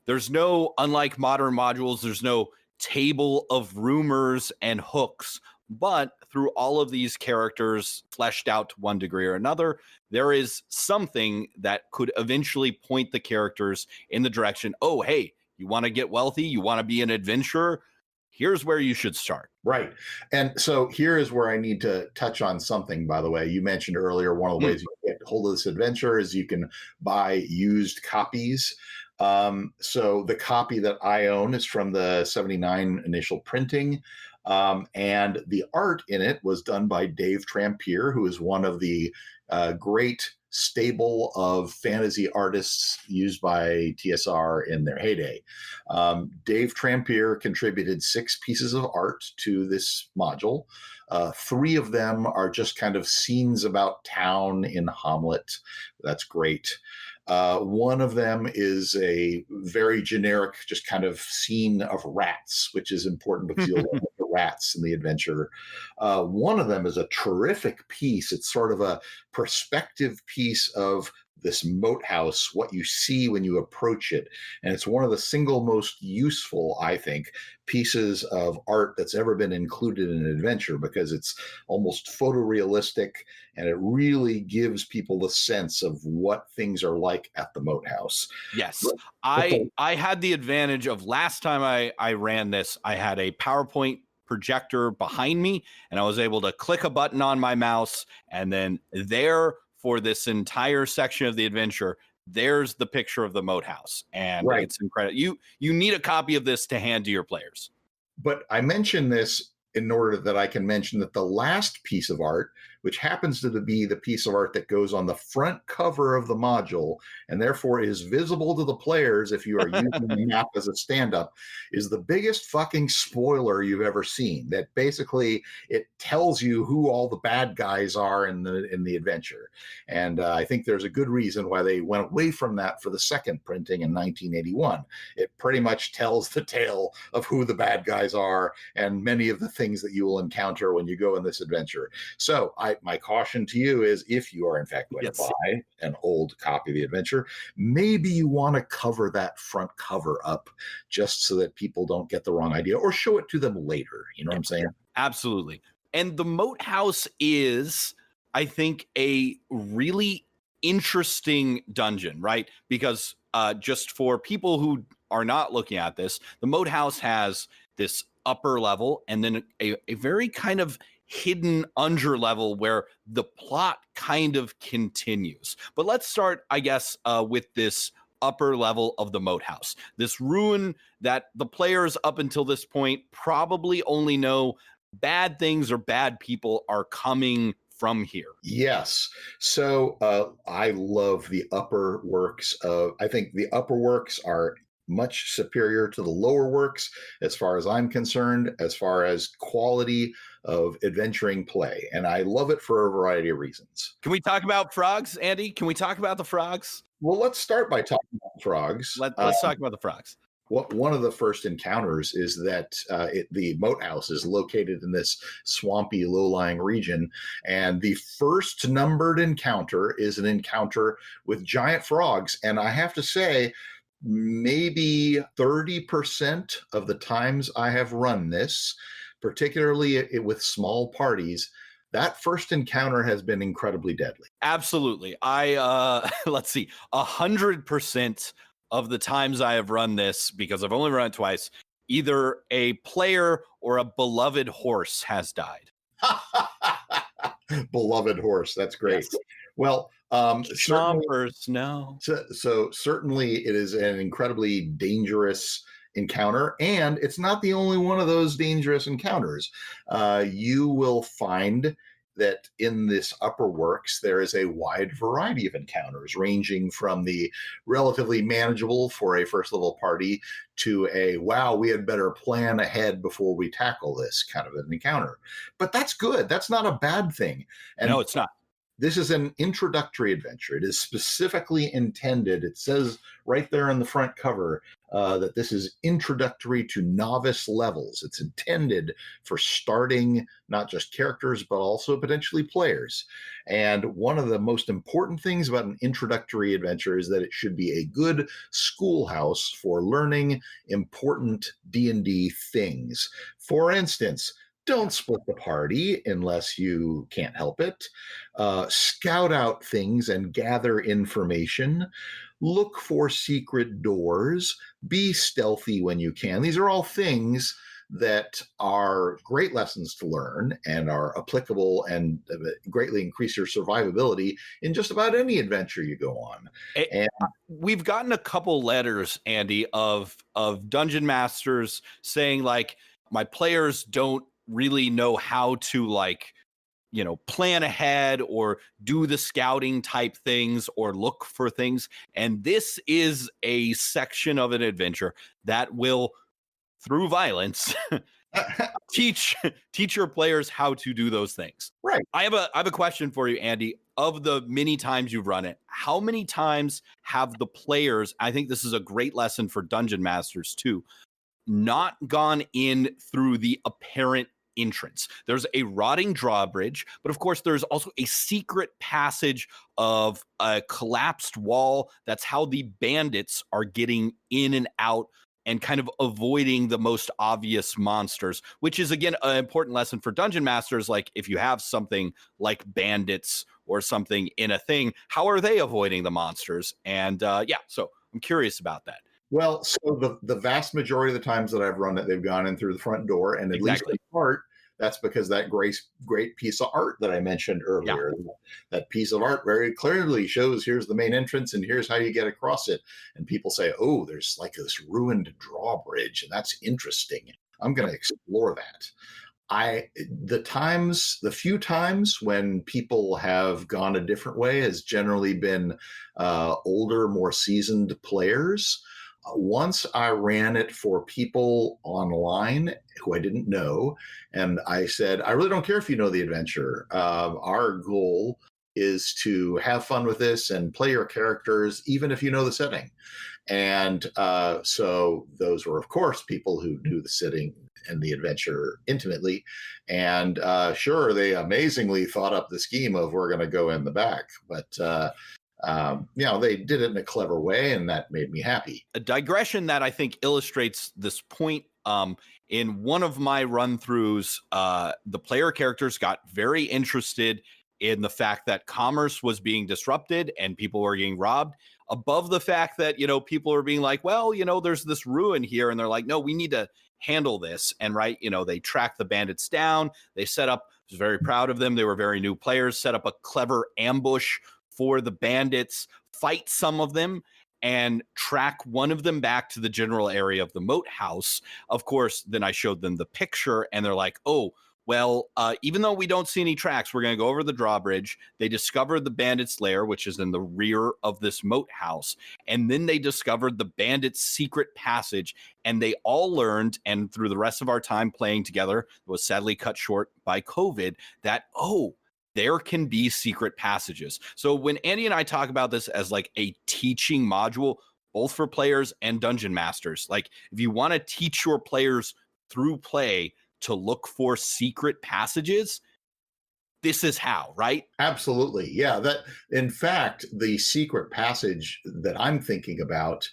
There's no, unlike modern modules, there's no table of rumors and hooks, but through all of these characters fleshed out to one degree or another, there is something that could eventually point the characters in the direction, oh, hey, you want to get wealthy? You want to be an adventurer? Here's where you should start. Right. And so here is where I need to touch on something, by the way. You mentioned earlier, one of the ways you can get hold of this adventure is you can buy used copies. So the copy that I own is from the 79 initial printing. And the art in it was done by Dave Trampier, who is one of the great stable of fantasy artists used by TSR in their heyday. Dave Trampier contributed 6 pieces of art to this module. 3 of them are just kind of scenes about town in Hommlet. That's great. One of them is a very generic, just kind of scene of rats, which is important because you'll learn the rats in the adventure. One of them is a terrific piece. It's sort of a perspective piece of this moat house, what you see when you approach it. And it's one of the single most useful, I think, pieces of art that's ever been included in an adventure because it's almost photorealistic and it really gives people the sense of what things are like at the moat house. Yes. I had the advantage of last time I ran this, I had a PowerPoint projector behind me and I was able to click a button on my mouse and then there for this entire section of the adventure, there's the picture of the moat house. And It's incredible. You need a copy of this to hand to your players. But I mention this in order that I can mention that the last piece of art, which happens to be the piece of art that goes on the front cover of the module and therefore is visible to the players if you are using the map as a stand-up, is the biggest fucking spoiler you've ever seen. That basically it tells you who all the bad guys are in the adventure. And I think there's a good reason why they went away from that for the second printing in 1981. It pretty much tells the tale of who the bad guys are and many of the things that you will encounter when you go in this adventure. So my caution to you is if you are in fact going to buy an old copy of the adventure, maybe you want to cover that front cover up just so that people don't get the wrong idea or show it to them later. You know what I'm saying? Absolutely. And the moat house is, I think, a really interesting dungeon, right? Because just for people who are not looking at this, the moat house has this upper level and then a very kind of hidden under level where the plot kind of continues. But let's start, I guess, with this upper level of the moat house, this ruin that the players up until this point probably only know bad things or bad people are coming from here. Yes. So I love the upper works. I think the upper works are much superior to the lower works as far as I'm concerned, as far as quality of adventuring play. And I love it for a variety of reasons. Can we talk about frogs, Andy? Can we talk about the frogs? Well, let's start by talking about frogs. Let's talk about the frogs. One of the first encounters is that the moat house is located in this swampy, low-lying region. And the first numbered encounter is an encounter with giant frogs. And I have to say, maybe 30% of the times I have run this, particularly with small parties, that first encounter has been incredibly deadly. Absolutely. Let's see, 100% of the times I have run this, because I've only run it twice, either a player or a beloved horse has died. Beloved horse. That's great. Yes. Well, Chompers, no. So certainly it is an incredibly dangerous encounter, and it's not the only one of those dangerous encounters. You will find that in this upper works, there is a wide variety of encounters, ranging from the relatively manageable for a first level party to a, wow, we had better plan ahead before we tackle this kind of an encounter. But that's good. That's not a bad thing. And no, it's not. This is an introductory adventure. It is specifically intended, it says right there on the front cover, that this is introductory to novice levels. It's intended for starting not just characters, but also potentially players. And one of the most important things about an introductory adventure is that it should be a good schoolhouse for learning important D&D things. For instance, don't split the party unless you can't help it. Scout out things and gather information. Look for secret doors. Be stealthy when you can. These are all things that are great lessons to learn and are applicable and greatly increase your survivability in just about any adventure you go on. And we've gotten a couple letters, Andy, of dungeon masters saying, like, my players don't really know how to like, plan ahead or do the scouting type things or look for things. And this is a section of an adventure that will, through violence, teach your players how to do those things. Right. I have a question for you, Andy. Of the many times you've run it, how many times have the players, I think this is a great lesson for dungeon masters too, not gone in through the apparent entrance? There's a rotting drawbridge, but of course there's also a secret passage of a collapsed wall. That's how the bandits are getting in and out and kind of avoiding the most obvious monsters, which is, again, an important lesson for dungeon masters. Like, if you have something like bandits or something in a thing, how are they avoiding the monsters? And so I'm curious about that. Well, so the vast majority of the times that I've run it, they've gone in through the front door, and at least in part, that's because that great piece of art that I mentioned earlier, that piece of art very clearly shows here's the main entrance and here's how you get across it. And people say, oh, there's like this ruined drawbridge, and that's interesting. I'm going to explore that. The few times when people have gone a different way has generally been older, more seasoned players. Once I ran it for people online who I didn't know, and I said, I really don't care if you know the adventure. Our goal is to have fun with this and play your characters, even if you know the setting. And so those were, of course, people who knew the setting and the adventure intimately. And sure, they amazingly thought up the scheme of we're going to go in the back. But they did it in a clever way, and that made me happy. A digression that I think illustrates this point. In one of my run-throughs, the player characters got very interested in the fact that commerce was being disrupted and people were getting robbed, above the fact that, people are being like, well, there's this ruin here. And they're like, no, we need to handle this. And they track the bandits down. They set up, I was very proud of them. They were very new players, set up a clever ambush for the bandits, fight some of them, and track one of them back to the general area of the moat house. Of course, then I showed them the picture, and they're like, oh, well, even though we don't see any tracks, we're going to go over the drawbridge. They discovered the bandits' lair, which is in the rear of this moat house. And then they discovered the bandits' secret passage. And they all learned, and through the rest of our time playing together, it was sadly cut short by COVID, that, there can be secret passages. So when Andy and I talk about this as like a teaching module, both for players and dungeon masters, like if you want to teach your players through play to look for secret passages, this is how, right? Absolutely. Yeah. That, in fact, the secret passage that I'm thinking about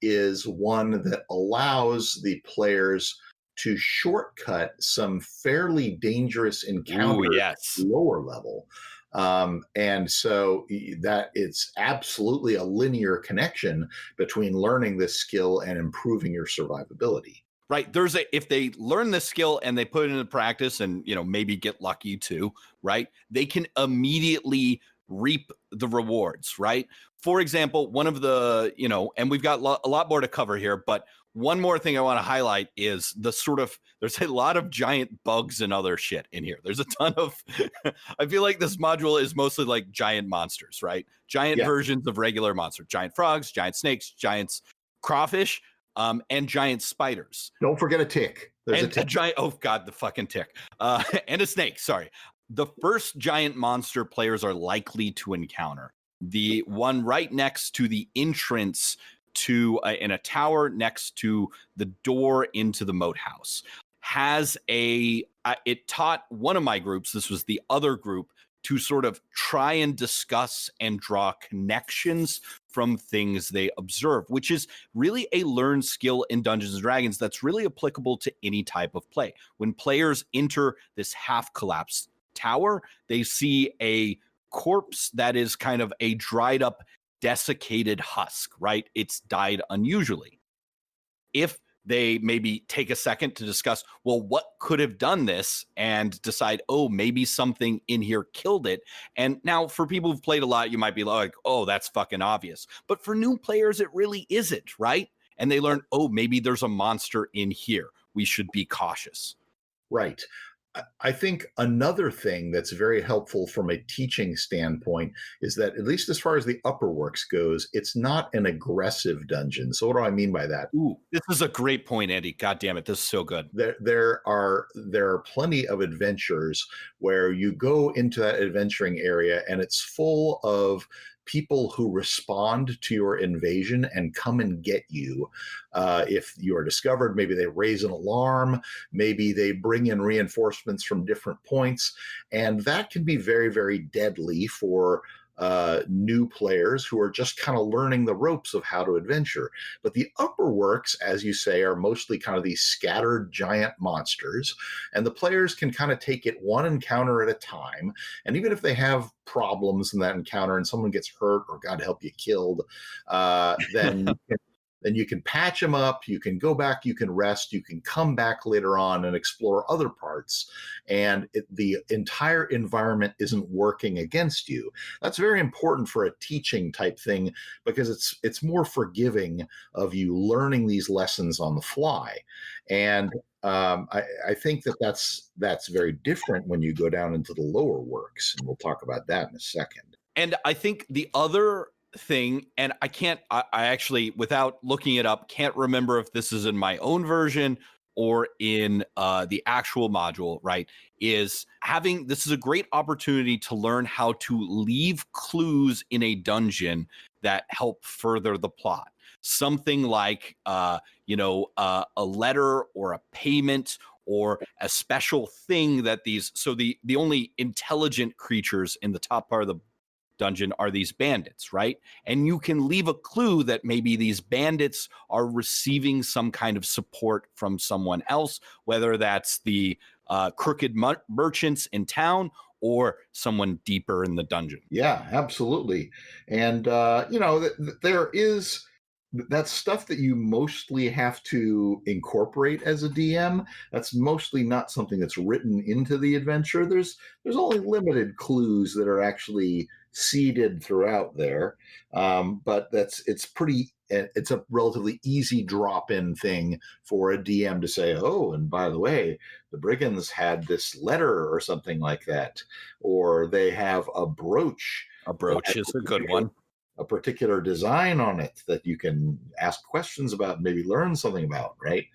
is one that allows the players to shortcut some fairly dangerous encounters at lower level. And so that it's absolutely a linear connection between learning this skill and improving your survivability. Right. If they learn this skill and they put it into practice and, maybe get lucky too, right, they can immediately reap the rewards, right? For example, one of the, and we've got a lot more to cover here, but one more thing I want to highlight is there's a lot of giant bugs and other shit in here. There's a ton of, I feel like this module is mostly like giant monsters, right? Giant versions of regular monsters, giant frogs, giant snakes, giants, crawfish, and giant spiders. Don't forget a tick. There's a giant, oh God, the fucking tick. And a snake, sorry. The first giant monster players are likely to encounter, the one right next to the entrance to in a tower next to the door into the moat house, has it taught one of my groups, this was the other group, to sort of try and discuss and draw connections from things they observe, which is really a learned skill in Dungeons and Dragons that's really applicable to any type of play. When players enter this half-collapsed tower, they see a corpse that is kind of a dried up, desiccated husk, right? It's died unusually. If they maybe take a second to discuss, well, what could have done this, and decide, oh, maybe something in here killed it. And now for people who've played a lot, you might be like, oh, that's fucking obvious. But for new players, it really isn't, right? And they learn, oh, maybe there's a monster in here. We should be cautious. Right. I think another thing that's very helpful from a teaching standpoint is that, at least as far as the upper works goes, it's not an aggressive dungeon. So what do I mean by that? Ooh, this is a great point, Andy. God damn it, this is so good. There are plenty of adventures where you go into that adventuring area and it's full of people who respond to your invasion and come and get you. If you are discovered, maybe they raise an alarm, maybe they bring in reinforcements from different points, and that can be very, very deadly for new players who are just kind of learning the ropes of how to adventure. But the upper works, as you say, are mostly kind of these scattered giant monsters, and the players can kind of take it one encounter at a time. And even if they have problems in that encounter and someone gets hurt or, God help you, killed, then you can patch them up, you can go back, you can rest, you can come back later on and explore other parts. And the entire environment isn't working against you. That's very important for a teaching type thing, because it's more forgiving of you learning these lessons on the fly. And I think that's very different when you go down into the lower works. And we'll talk about that in a second. And I think the other thing, and I actually, without looking it up, can't remember if this is in my own version or in the actual module, right, is this is a great opportunity to learn how to leave clues in a dungeon that help further the plot. Something like, a letter or a payment or a special thing that the only intelligent creatures in the top part of the dungeon are these bandits, right? And you can leave a clue that maybe these bandits are receiving some kind of support from someone else, whether that's the crooked merchants in town or someone deeper in the dungeon. Yeah, absolutely. And, there is that stuff that you mostly have to incorporate as a DM. That's mostly not something that's written into the adventure. There's only limited clues that are actually seeded throughout there, but it's a relatively easy drop-in thing for a DM to say, oh, and by the way, the brigands had this letter or something like that, or they have a brooch. A brooch is a good one. A particular design on it that you can ask questions about, maybe learn something about, right?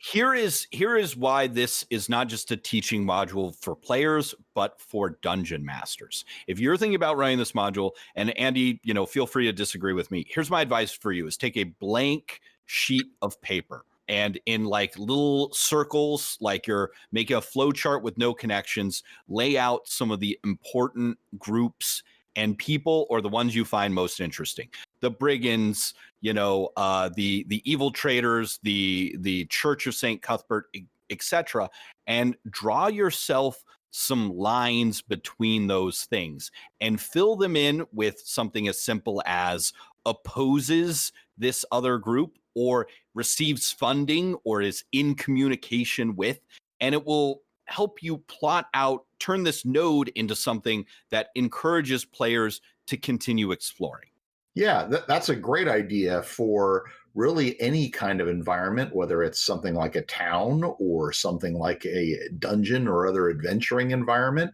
Here is why this is not just a teaching module for players, but for dungeon masters. If you're thinking about running this module, and Andy, feel free to disagree with me. Here's my advice for you: is take a blank sheet of paper, and in like little circles, like you're making a flow chart with no connections, lay out some of the important groups and people, or the ones you find most interesting. The brigands, the evil traders, the Church of St. Cuthbert, etc., and draw yourself some lines between those things and fill them in with something as simple as opposes this other group or receives funding or is in communication with, and it will help you plot out, turn this node into something that encourages players to continue exploring. Yeah, that's a great idea for really any kind of environment, whether it's something like a town or something like a dungeon or other adventuring environment.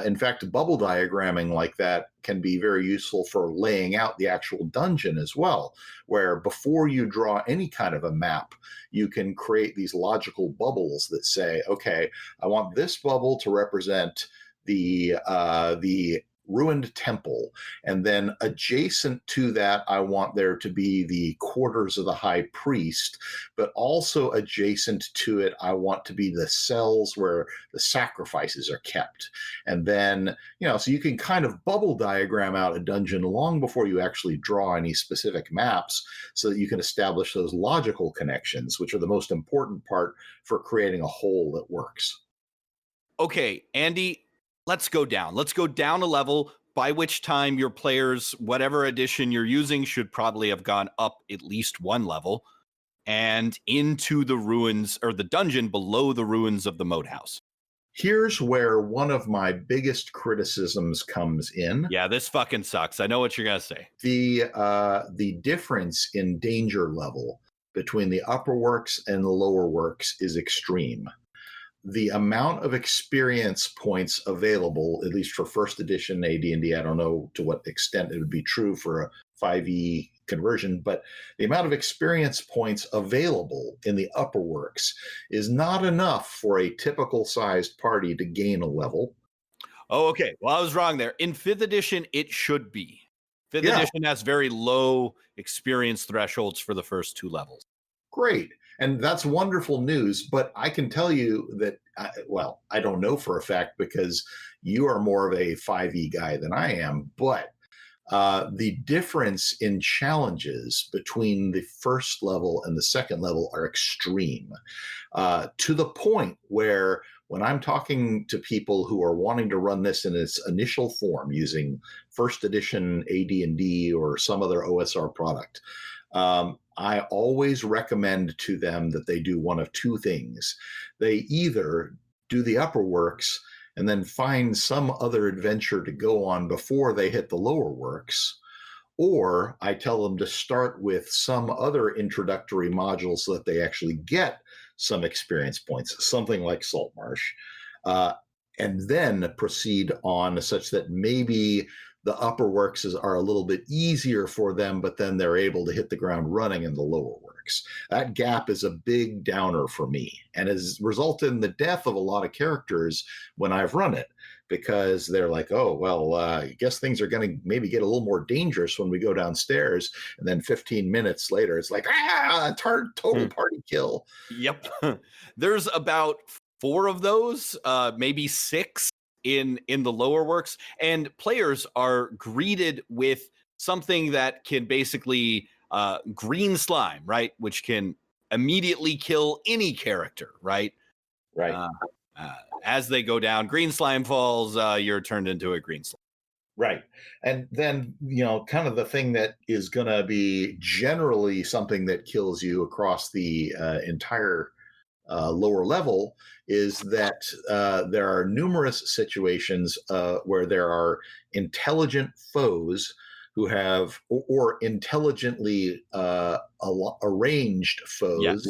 In fact, bubble diagramming like that can be very useful for laying out the actual dungeon as well, where before you draw any kind of a map, you can create these logical bubbles that say, okay, I want this bubble to represent the ruined temple, and then adjacent to that I want there to be the quarters of the high priest, but also adjacent to it I want to be the cells where the sacrifices are kept. And then so you can kind of bubble diagram out a dungeon long before you actually draw any specific maps, so that you can establish those logical connections, which are the most important part for creating a whole that works. Okay, Andy, let's go down a level, by which time your players, whatever edition you're using, should probably have gone up at least one level and into the ruins, or the dungeon below the ruins of the moat house. Here's where one of my biggest criticisms comes in. Yeah, this fucking sucks. I know what you're going to say. The difference in danger level between the upper works and the lower works is extreme. the amount of experience points available, at least for first edition AD&D, I don't know to what extent it would be true for a 5e conversion, but the amount of experience points available in the upper works is not enough for a typical sized party to gain a level. Oh, okay. Well, I was wrong there. In 5th edition, it should be. 5th Yeah. edition has very low experience thresholds for the first 2 levels. Great. And that's wonderful news. But I can tell you that, I don't know for a fact because you are more of a 5e guy than I am. But the difference in challenges between the first level and the second level are extreme, to the point where when I'm talking to people who are wanting to run this in its initial form using first edition AD&D or some other OSR product, I always recommend to them that they do one of 2 things. They either do the upper works and then find some other adventure to go on before they hit the lower works, or I tell them to start with some other introductory module so that they actually get some experience points, something like Saltmarsh, and then proceed on such that maybe the upper works are a little bit easier for them, but then they're able to hit the ground running in the lower works. That gap is a big downer for me and has resulted in the death of a lot of characters when I've run it, because they're like, oh, well, I guess things are going to maybe get a little more dangerous when we go downstairs. And then 15 minutes later, it's like, total party kill. Yep. There's about 4 of those, maybe 6 in the lower works, and players are greeted with something that can basically green slime, right, which can immediately kill any character, right? As they go down, green slime falls, you're turned into a green slime. Right. And then, kind of the thing that is going to be generally something that kills you across the entire lower level is that there are numerous situations where there are intelligent foes who have, or intelligently arranged foes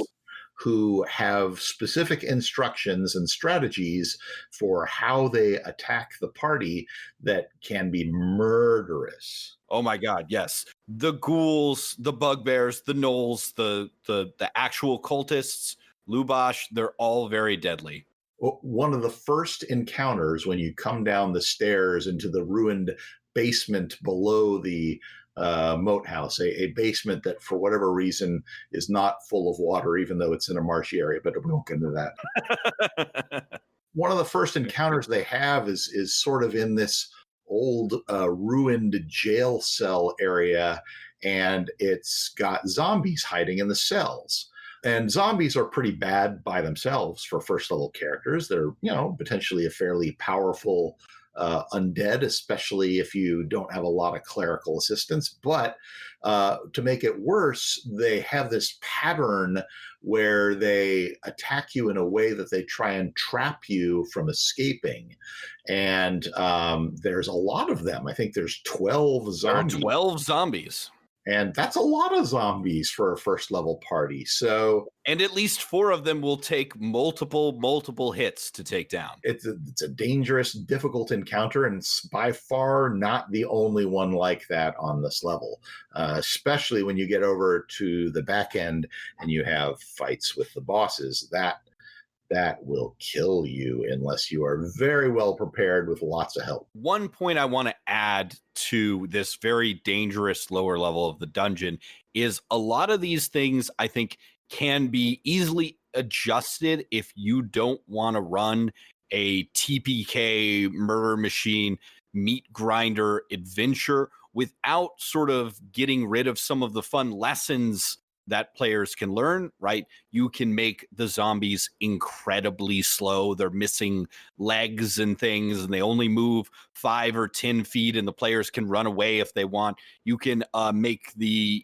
who have specific instructions and strategies for how they attack the party that can be murderous. Oh my God, yes. The ghouls, the bugbears, the gnolls, the actual cultists, Lubosh, they're all very deadly. One of the first encounters when you come down the stairs into the ruined basement below the moat house, a basement that for whatever reason is not full of water, even though it's in a marshy area, but we won't get into that. One of the first encounters they have is sort of in this old ruined jail cell area, and it's got zombies hiding in the cells. And zombies are pretty bad by themselves for first level characters. They're, potentially a fairly powerful undead, especially if you don't have a lot of clerical assistance. But to make it worse, they have this pattern where they attack you in a way that they try and trap you from escaping. And there's a lot of them. I think there's 12 zombies. There are 12 zombies. And that's a lot of zombies for a first level party. And at least 4 of them will take multiple hits to take down. It's a dangerous, difficult encounter, and it's by far not the only one like that on this level, especially when you get over to the back end and you have fights with the bosses. That will kill you unless you are very well prepared with lots of help. One point I want to add to this very dangerous lower level of the dungeon is a lot of these things I think can be easily adjusted if you don't want to run a TPK murder machine meat grinder adventure without sort of getting rid of some of the fun lessons that players can learn, right? You can make the zombies incredibly slow. They're missing legs and things, and they only move 5 or 10 feet, and the players can run away if they want. You can make the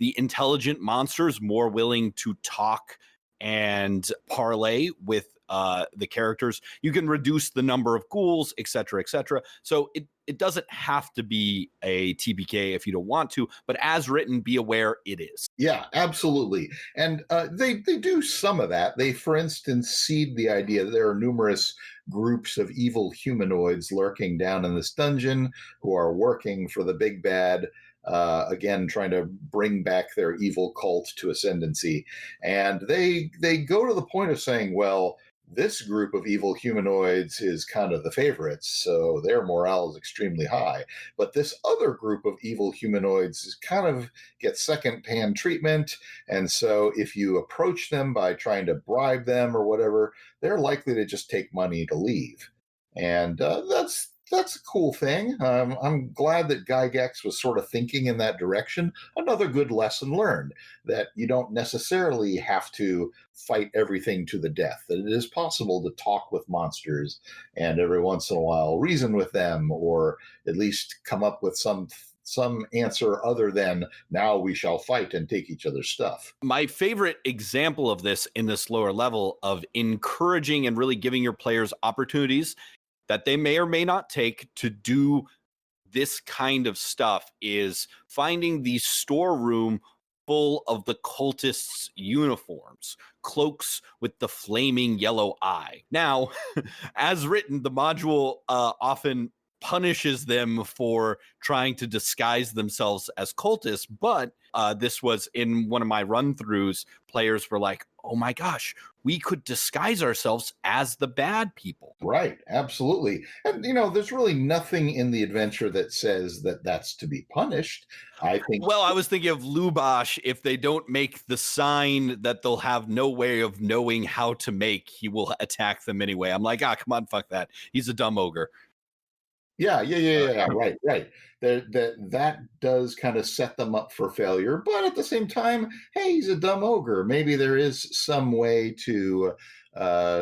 intelligent monsters more willing to talk and parlay with the characters. You can reduce the number of ghouls, et cetera, et cetera. So it doesn't have to be a TPK if you don't want to, but as written, be aware it is. Yeah, absolutely. And they do some of that. They, for instance, seed the idea that there are numerous groups of evil humanoids lurking down in this dungeon who are working for the big bad, again, trying to bring back their evil cult to ascendancy. And they go to the point of saying, well, this group of evil humanoids is kind of the favorites, so their morale is extremely high. But this other group of evil humanoids is kind of gets second-hand treatment, and so if you approach them by trying to bribe them or whatever, they're likely to just take money to leave. And that's a cool thing. I'm glad that Gygax was sort of thinking in that direction. Another good lesson learned, that you don't necessarily have to fight everything to the death, that it is possible to talk with monsters and every once in a while reason with them, or at least come up with some answer other than now we shall fight and take each other's stuff. My favorite example of this in this lower level of encouraging and really giving your players opportunities that they may or may not take to do this kind of stuff is finding the storeroom full of the cultists' uniforms, cloaks with the flaming yellow eye. Now, as written, the module often punishes them for trying to disguise themselves as cultists, but this was in one of my run-throughs, players were like, oh my gosh, we could disguise ourselves as the bad people. Right, absolutely. And, there's really nothing in the adventure that says that that's to be punished. I think. Well, I was thinking of Lubash. If they don't make the sign that they'll have no way of knowing how to make, he will attack them anyway. I'm like, come on, fuck that. He's a dumb ogre. Yeah. Right. That does kind of set them up for failure. But at the same time, hey, he's a dumb ogre. Maybe there is some way to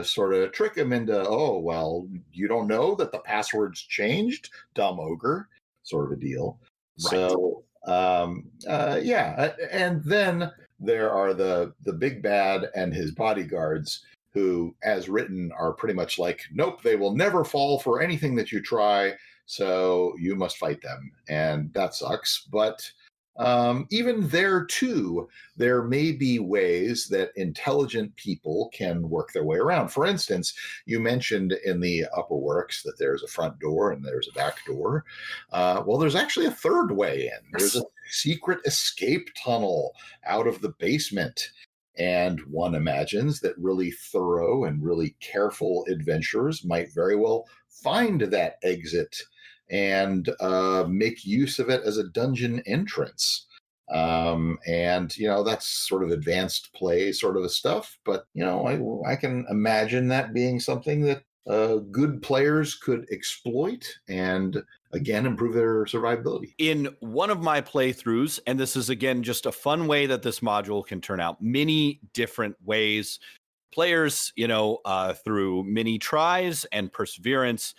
sort of trick him into, oh, well, you don't know that the password's changed, dumb ogre, sort of a deal. Right. So, yeah. And then there are the big bad and his bodyguards, who, as written, are pretty much like, nope, they will never fall for anything that you try, so you must fight them. And that sucks. But even there, too, there may be ways that intelligent people can work their way around. For instance, you mentioned in the upper works that there's a front door and there's a back door. Well, there's actually a third way in. There's a secret escape tunnel out of the basement. And one imagines that really thorough and really careful adventurers might very well find that exit and make use of it as a dungeon entrance. And, that's sort of advanced play sort of stuff. But, I can imagine that being something that good players could exploit and, again, improve their survivability. In one of my playthroughs, and this is, again, just a fun way that this module can turn out, many different ways, players, through many tries and perseverance,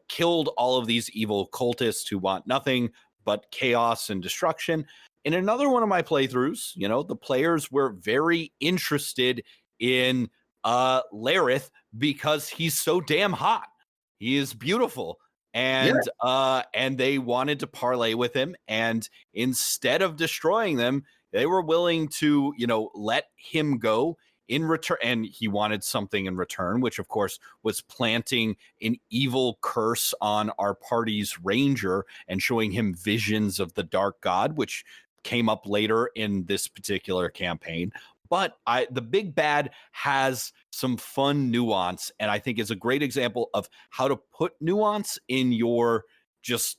killed all of these evil cultists who want nothing but chaos and destruction. In another one of my playthroughs, the players were very interested in Lareth because he's so damn hot. He is beautiful. And and they wanted to parlay with him, and instead of destroying them, they were willing to, let him go in return. And he wanted something in return, which of course was planting an evil curse on our party's ranger and showing him visions of the dark god, which came up later in this particular campaign. But the big bad has some fun nuance, and I think is a great example of how to put nuance in your just,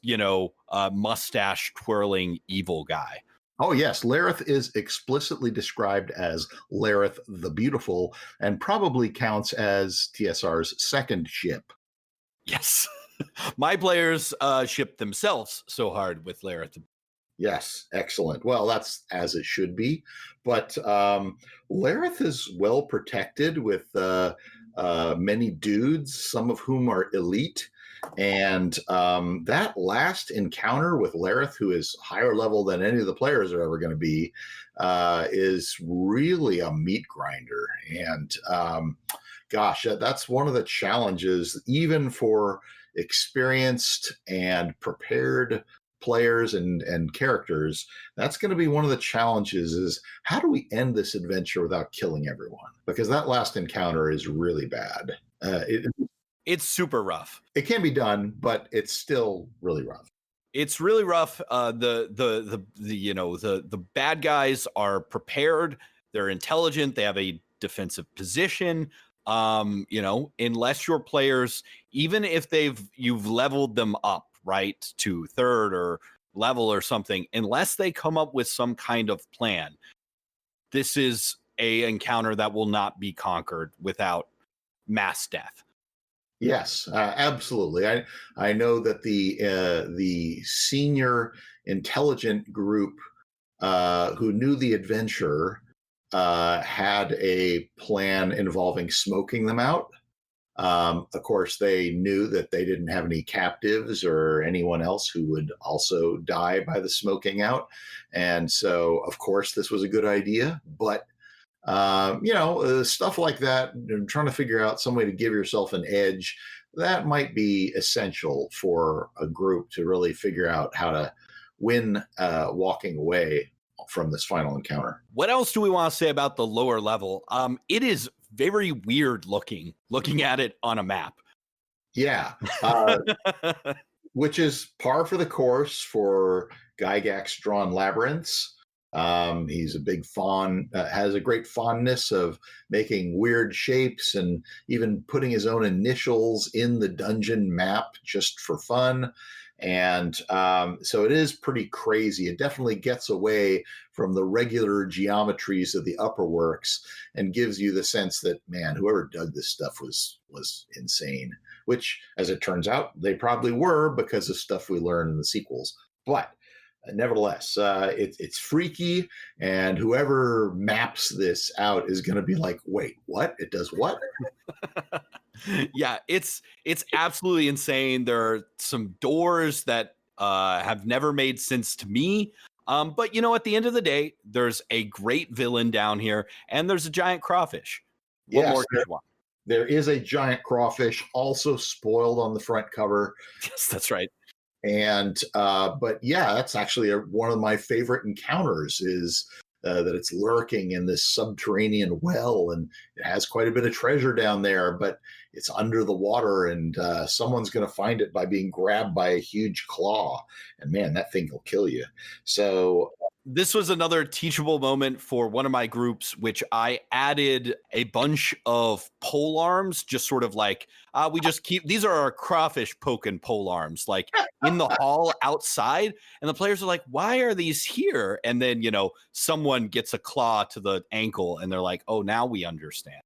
mustache twirling evil guy. Oh, yes. Lareth is explicitly described as Lareth the Beautiful, and probably counts as TSR's second ship. Yes. My players ship themselves so hard with Lareth. Yes, excellent. Well, that's as it should be. But Lareth is well protected with many dudes, some of whom are elite. And that last encounter with Lareth, who is higher level than any of the players are ever going to be, is really a meat grinder. And gosh, that's one of the challenges, even for experienced and prepared players and characters, that's going to be one of the challenges is how do we end this adventure without killing everyone? Because that last encounter is really bad. It's super rough. It can be done, but it's still really rough. It's really rough. The bad guys are prepared. They're intelligent. They have a defensive position. Unless your players, even if you've leveled them up, right, to third or level or something, unless they come up with some kind of plan, this is a encounter that will not be conquered without mass death. Yes, absolutely. I know that the senior intelligent group who knew the adventure had a plan involving smoking them out. Of course, they knew that they didn't have any captives or anyone else who would also die by the smoking out. And so, of course, this was a good idea. But, stuff like that, trying to figure out some way to give yourself an edge, that might be essential for a group to really figure out how to win walking away from this final encounter. What else do we want to say about the lower level? It is very weird looking at it on a map. Yeah. Which is par for the course for Gygax drawn labyrinths. He's a big has a great fondness of making weird shapes and even putting his own initials in the dungeon map just for fun. And so it is pretty crazy. It definitely gets away from the regular geometries of the upper works and gives you the sense that, man, whoever dug this stuff was insane, which, as it turns out, they probably were because of stuff we learn in the sequels. But nevertheless, it's freaky, and whoever maps this out is going to be like, wait, what? It does what? Yeah, it's absolutely insane. There are some doors that have never made sense to me. But at the end of the day, there's a great villain down here, and there's a giant crawfish. What more could you want? There is a giant crawfish, also spoiled on the front cover. Yes, that's right. And but yeah, that's actually one of my favorite encounters is that it's lurking in this subterranean well, and it has quite a bit of treasure down there, but it's under the water, and someone's going to find it by being grabbed by a huge claw, and man, that thing will kill you. So this was another teachable moment for one of my groups, which I added a bunch of pole arms, just sort of like, we just keep, these are our crawfish poking pole arms, like in the hall outside. And the players are like, why are these here? And then, someone gets a claw to the ankle and they're like, oh, now we understand.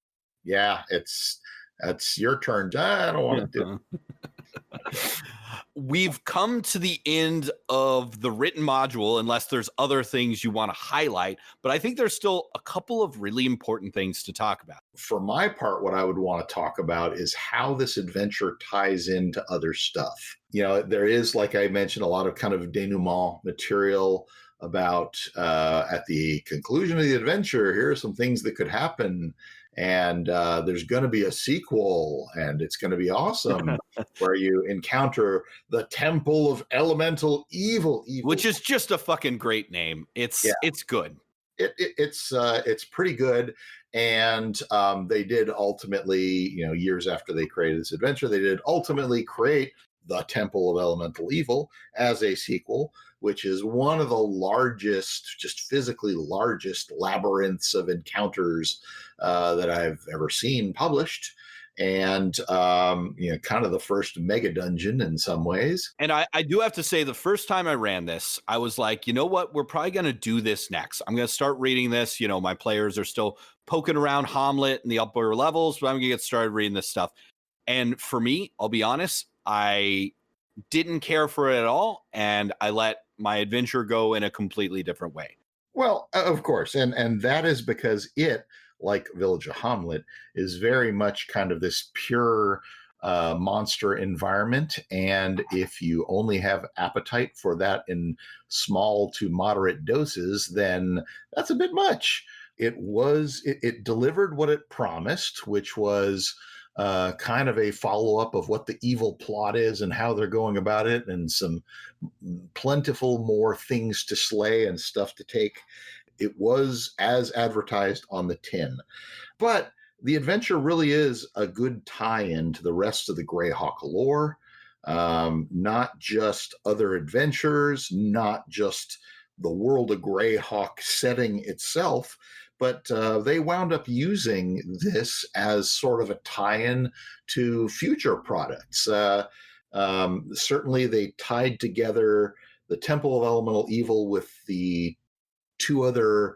Yeah, that's your turn. I don't want to do it. We've come to the end of the written module, unless there's other things you want to highlight. But I think there's still a couple of really important things to talk about. For my part, what I would want to talk about is how this adventure ties into other stuff. There is, like I mentioned, a lot of kind of denouement material about at the conclusion of the adventure, here are some things that could happen. And there's going to be a sequel, and it's going to be awesome, where you encounter the Temple of Elemental Evil. Which is just a fucking great name. It's good. It's pretty good. And they did ultimately, years after they created this adventure, they did ultimately create the Temple of Elemental Evil as a sequel, which is one of the largest, just physically largest labyrinths of encounters that I've ever seen published. And, kind of the first mega dungeon in some ways. And I do have to say, the first time I ran this, I was like, you know what? We're probably going to do this next. I'm going to start reading this. My players are still poking around Hommlet in the upper levels, but I'm going to get started reading this stuff. And for me, I'll be honest, I didn't care for it at all. And I let my adventure go in a completely different way. Well, of course. And that is because it, like Village of Hommlet, is very much kind of this pure monster environment. And if you only have appetite for that in small to moderate doses, then that's a bit much. It delivered what it promised, which was kind of a follow-up of what the evil plot is and how they're going about it, and some plentiful more things to slay and stuff to take. It was as advertised on the tin. But the adventure really is a good tie-in to the rest of the Greyhawk lore. Not just other adventures, not just the world of Greyhawk setting itself, but they wound up using this as sort of a tie-in to future products. Certainly, they tied together the Temple of Elemental Evil with the two other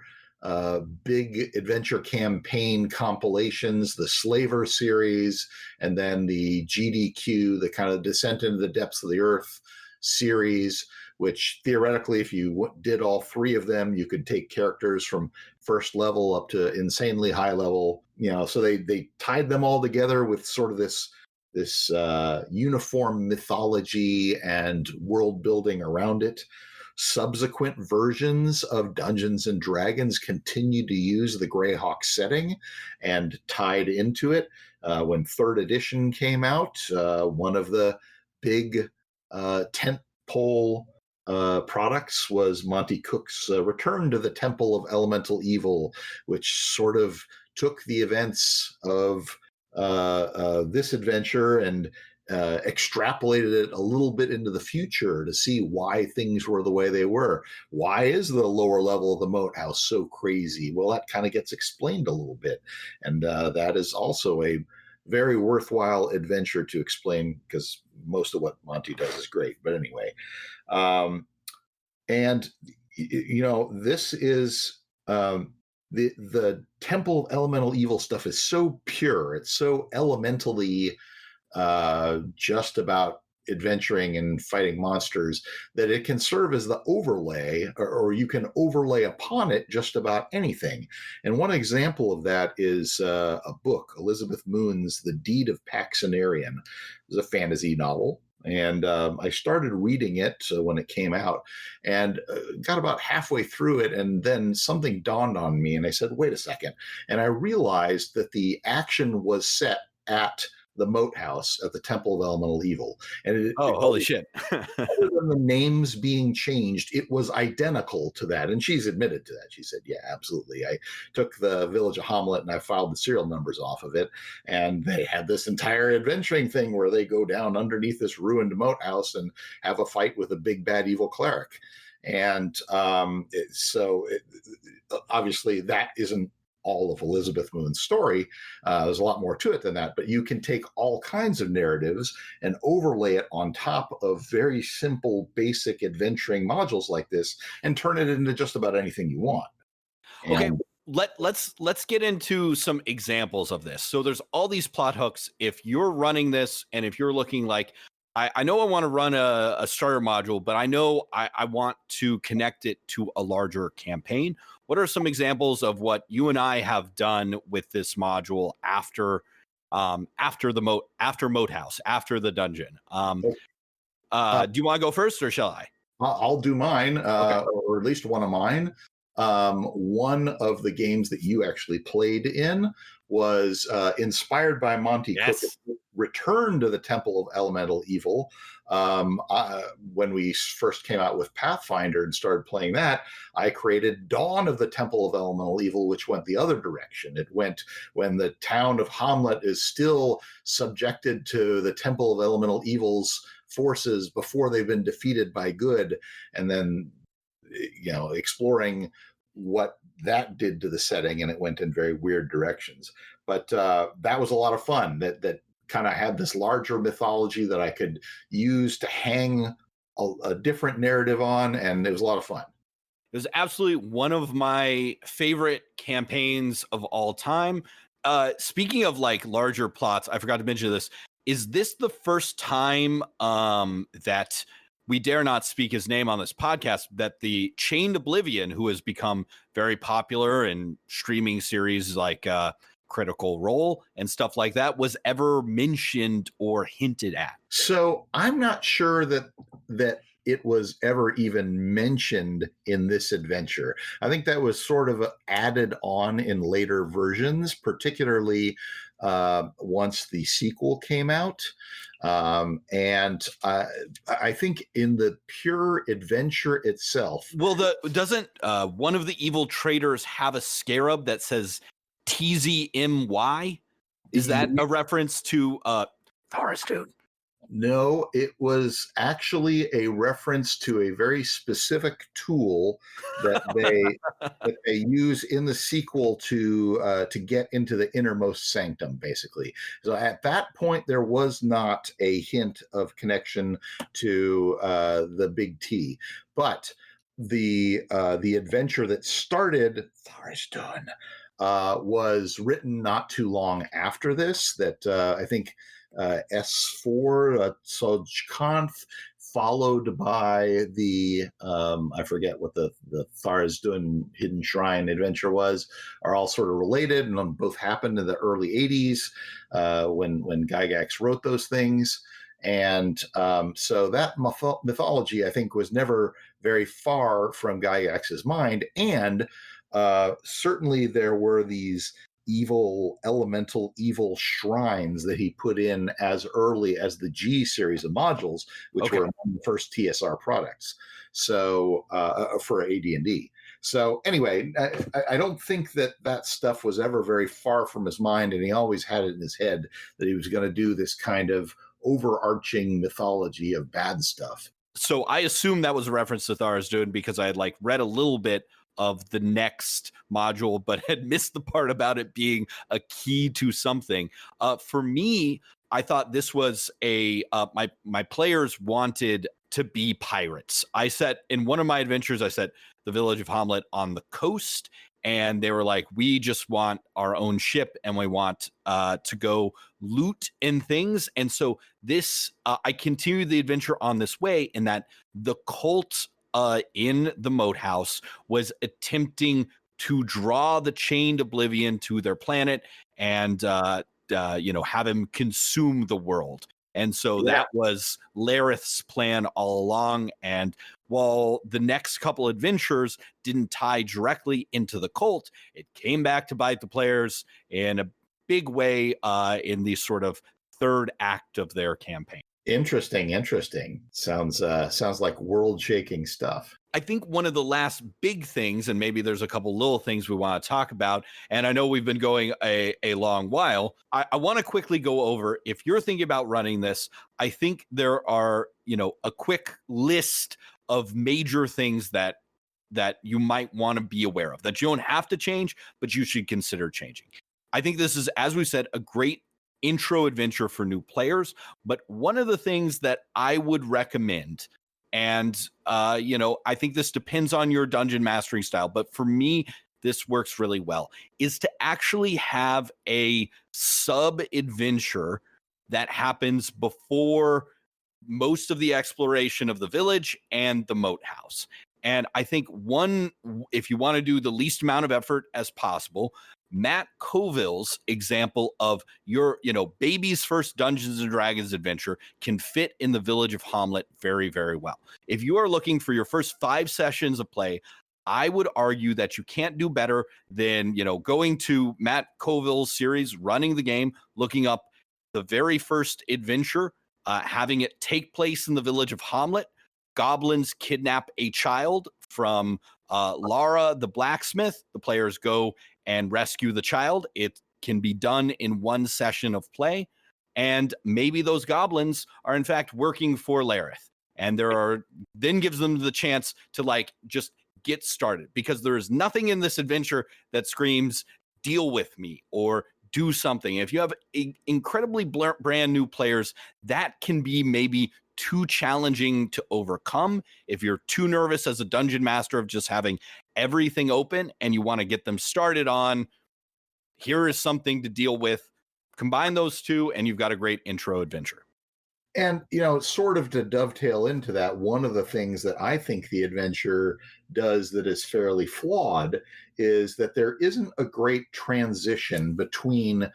big adventure campaign compilations, the Slaver series, and then the GDQ, the kind of Descent into the Depths of the Earth series, which theoretically, if you did all three of them, you could take characters from first level up to insanely high level. So they tied them all together with sort of this uniform mythology and world building around it. Subsequent versions of Dungeons and Dragons continued to use the Greyhawk setting and tied into it. When third edition came out, one of the big tentpole products was Monty Cook's Return to the Temple of Elemental Evil, which sort of took the events of this adventure and extrapolated it a little bit into the future to see why things were the way they were. Why is the lower level of the moat house so crazy? Well, that kind of gets explained a little bit. And that is also a very worthwhile adventure to explain, because most of what Monty does is great. But anyway, this is the Temple of Elemental Evil stuff is so pure. It's so elementally just about adventuring and fighting monsters that it can serve as the overlay, or you can overlay upon it just about anything. And one example of that is a book, Elizabeth Moon's The Deed of Paxenarian. It was a fantasy novel. And I started reading it when it came out, and got about halfway through it, and then something dawned on me, and I said, wait a second. And I realized that the action was set at the moat house at the Temple of Elemental Evil. And holy shit. Other than the names being changed, it was identical to that. And she's admitted to that. She said, yeah, absolutely. I took the Village of Hommlet and I filed the serial numbers off of it. And they had this entire adventuring thing where they go down underneath this ruined moat house and have a fight with a big bad evil cleric. And obviously that isn't all of Elizabeth Moon's story. There's a lot more to it than that, but you can take all kinds of narratives and overlay it on top of very simple, basic adventuring modules like this and turn it into just about anything you want. Okay, let's get into some examples of this. So there's all these plot hooks. If you're running this, and if you're looking like, I know I want to run a starter module, but I know I want to connect it to a larger campaign. What are some examples of what you and I have done with this module after Moat House, after the dungeon? Do you want to go first, or shall I? I'll do mine, Okay. or at least one of mine. One of the games that you actually played in was inspired by Monty Cook's Return to the Temple of Elemental Evil. When we first came out with Pathfinder and started playing that, I created Dawn of the Temple of Elemental Evil, which went the other direction. It went when the town of Hommlet is still subjected to the Temple of Elemental Evil's forces before they've been defeated by good, and then exploring what that did to the setting, and it went in very weird directions. But that was a lot of fun. That kind of had this larger mythology that I could use to hang a different narrative on, and it was a lot of fun. It was absolutely one of my favorite campaigns of all time. Speaking of like larger plots, I forgot to mention this. Is this the first time that we dare not speak his name on this podcast, that the Chained Oblivion, who has become very popular in streaming series like Critical Role and stuff like that, was ever mentioned or hinted at? So I'm not sure that it was ever even mentioned in this adventure. I think that was sort of added on in later versions, particularly once the sequel came out. And I think in the pure adventure itself. Well, doesn't one of the evil traders have a scarab that says TZMY? Is that a reference to Tharizdun? No, it was actually a reference to a very specific tool that they use in the sequel to get into the innermost sanctum, basically. So at that point, there was not a hint of connection to the Big T, but the adventure that started Tharizdun was written not too long after this. That I think. S4 Sojkanth, followed by the I forget what the Tharizdun Hidden Shrine adventure was, are all sort of related, and both happened in the early 80s when Gygax wrote those things. And so that mythology, I think, was never very far from Gygax's mind. And certainly there were these elemental evil shrines that he put in as early as the G series of modules, which were among the first TSR products. So for AD&D. So anyway, I don't think that stuff was ever very far from his mind, and he always had it in his head that he was going to do this kind of overarching mythology of bad stuff. So I assume that was a reference to Tharizdun because I had read a little bit of the next module, but had missed the part about it being a key to something. For me, I thought this was my players wanted to be pirates. I set in one of my adventures, I set the Village of Hommlet on the coast, and they were like, we just want our own ship and we want to go loot and things. And so this, I continued the adventure on this way, in that the cult in the moat house was attempting to draw the chained oblivion to their planet and have him consume the world. And so that was Lareth's plan all along. And while the next couple adventures didn't tie directly into the cult, it came back to bite the players in a big way in the sort of third act of their campaign. Interesting. Sounds like world-shaking stuff. I think one of the last big things, and maybe there's a couple little things we want to talk about, and I know we've been going a long while, I want to quickly go over, if you're thinking about running this, I think there are, a quick list of major things that you might want to be aware of, that you don't have to change, but you should consider changing. I think this is, as we said, a great intro adventure for new players, but one of the things that I would recommend, and I think this depends on your dungeon mastering style, but for me this works really well, is to actually have a sub adventure that happens before most of the exploration of the village and the moat house. And I think if you want to do the least amount of effort as possible, Matt Colville's example of your, baby's first Dungeons and Dragons adventure can fit in the Village of Hommlet very, very well. If you are looking for your first 5 sessions of play, I would argue that you can't do better than, going to Matt Colville's series, running the game, looking up the very first adventure, having it take place in the Village of Hommlet. Goblins kidnap a child from Lara the blacksmith. The players go and rescue the child. It can be done in 1 session of play. And maybe those goblins are in fact working for Lareth. And then gives them the chance to just get started, because there is nothing in this adventure that screams, deal with me or do something. If you have incredibly brand new players, that can be maybe too challenging to overcome. If you're too nervous as a dungeon master of just having everything open and you want to get them started on, here is something to deal with. Combine those two and you've got a great intro adventure. And, sort of to dovetail into that, one of the things that I think the adventure does that is fairly flawed is that there isn't a great transition between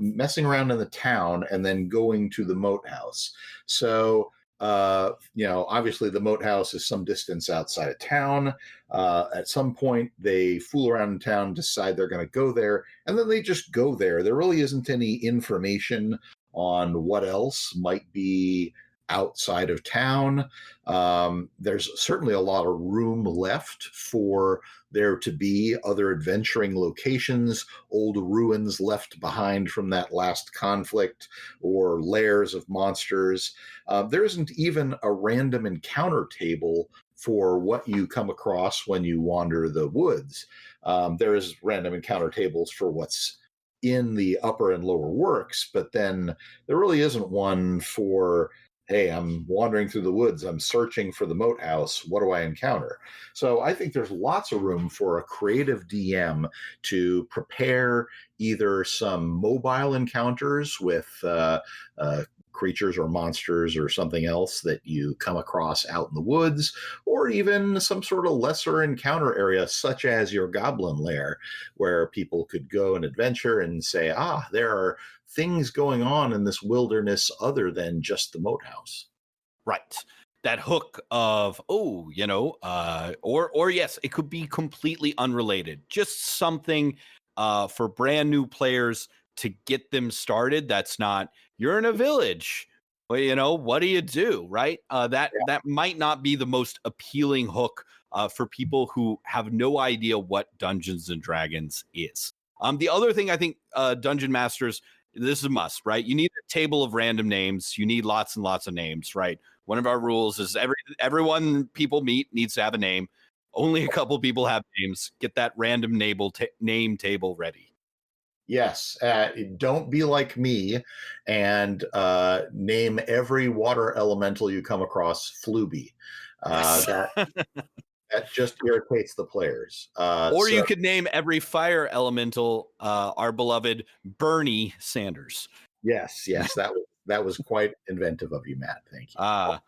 messing around in the town and then going to the moat house. So Obviously the moat house is some distance outside of town. At some point, they fool around in town, decide they're going to go there, and then they just go there. There really isn't any information on what else might be outside of town. There's certainly a lot of room left for there to be other adventuring locations, old ruins left behind from that last conflict, or lairs of monsters. There isn't even a random encounter table for what you come across when you wander the woods. There is random encounter tables for what's in the upper and lower works, but then there really isn't one for, hey, I'm wandering through the woods, I'm searching for the moat house, what do I encounter? So I think there's lots of room for a creative DM to prepare either some mobile encounters with creatures or monsters or something else that you come across out in the woods, or even some sort of lesser encounter area, such as your goblin lair, where people could go and adventure and say, there are things going on in this wilderness other than just the moat house. Right. That hook of, or yes, it could be completely unrelated. Just something for brand new players to get them started. That's not, you're in a village. Well, what do you do? Right. That might not be the most appealing hook for people who have no idea what Dungeons and Dragons is. The other thing I think Dungeon Masters, this is a must, right? You need a table of random names. You need lots and lots of names, right? One of our rules is everyone people meet needs to have a name. Only a couple people have names. Get that random name table ready. Yes, don't be like me and name every water elemental you come across Fluby. That just irritates the players. You could name every fire elemental our beloved Bernie Sanders. Yes, that was quite inventive of you, Matt. Thank you.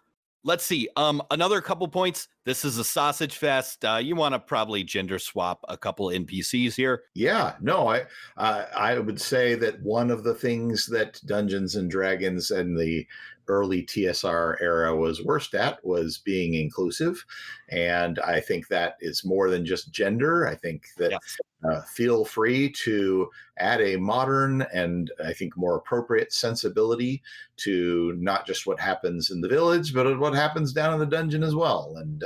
Let's see. Another couple points. This is a sausage fest. You want to probably gender swap a couple NPCs here. Yeah, no, I would say that one of the things that Dungeons and Dragons and the early TSR era was worst at was being inclusive, and I think that is more than just gender. I think that feel free to add a modern and I think more appropriate sensibility to not just what happens in the village, but what happens down in the dungeon as well. And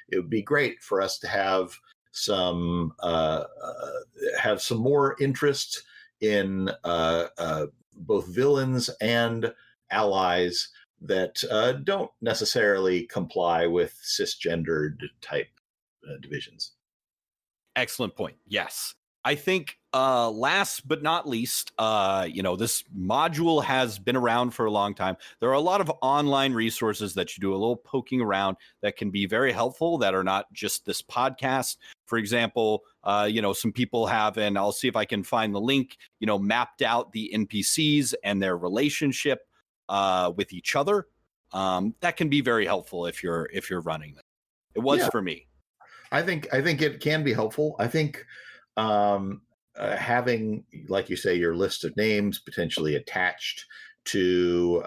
it would be great for us to have some more interest in both villains and allies that don't necessarily comply with cisgendered type divisions. Excellent point. Yes. I think last but not least, this module has been around for a long time. There are a lot of online resources that you do a little poking around that can be very helpful, that are not just this podcast. For example, some people have, and I'll see if I can find the link, mapped out the NPCs and their relationship with each other. That can be very helpful if you're running them. It was for me. I think it can be helpful. I think having, like you say, your list of names potentially attached to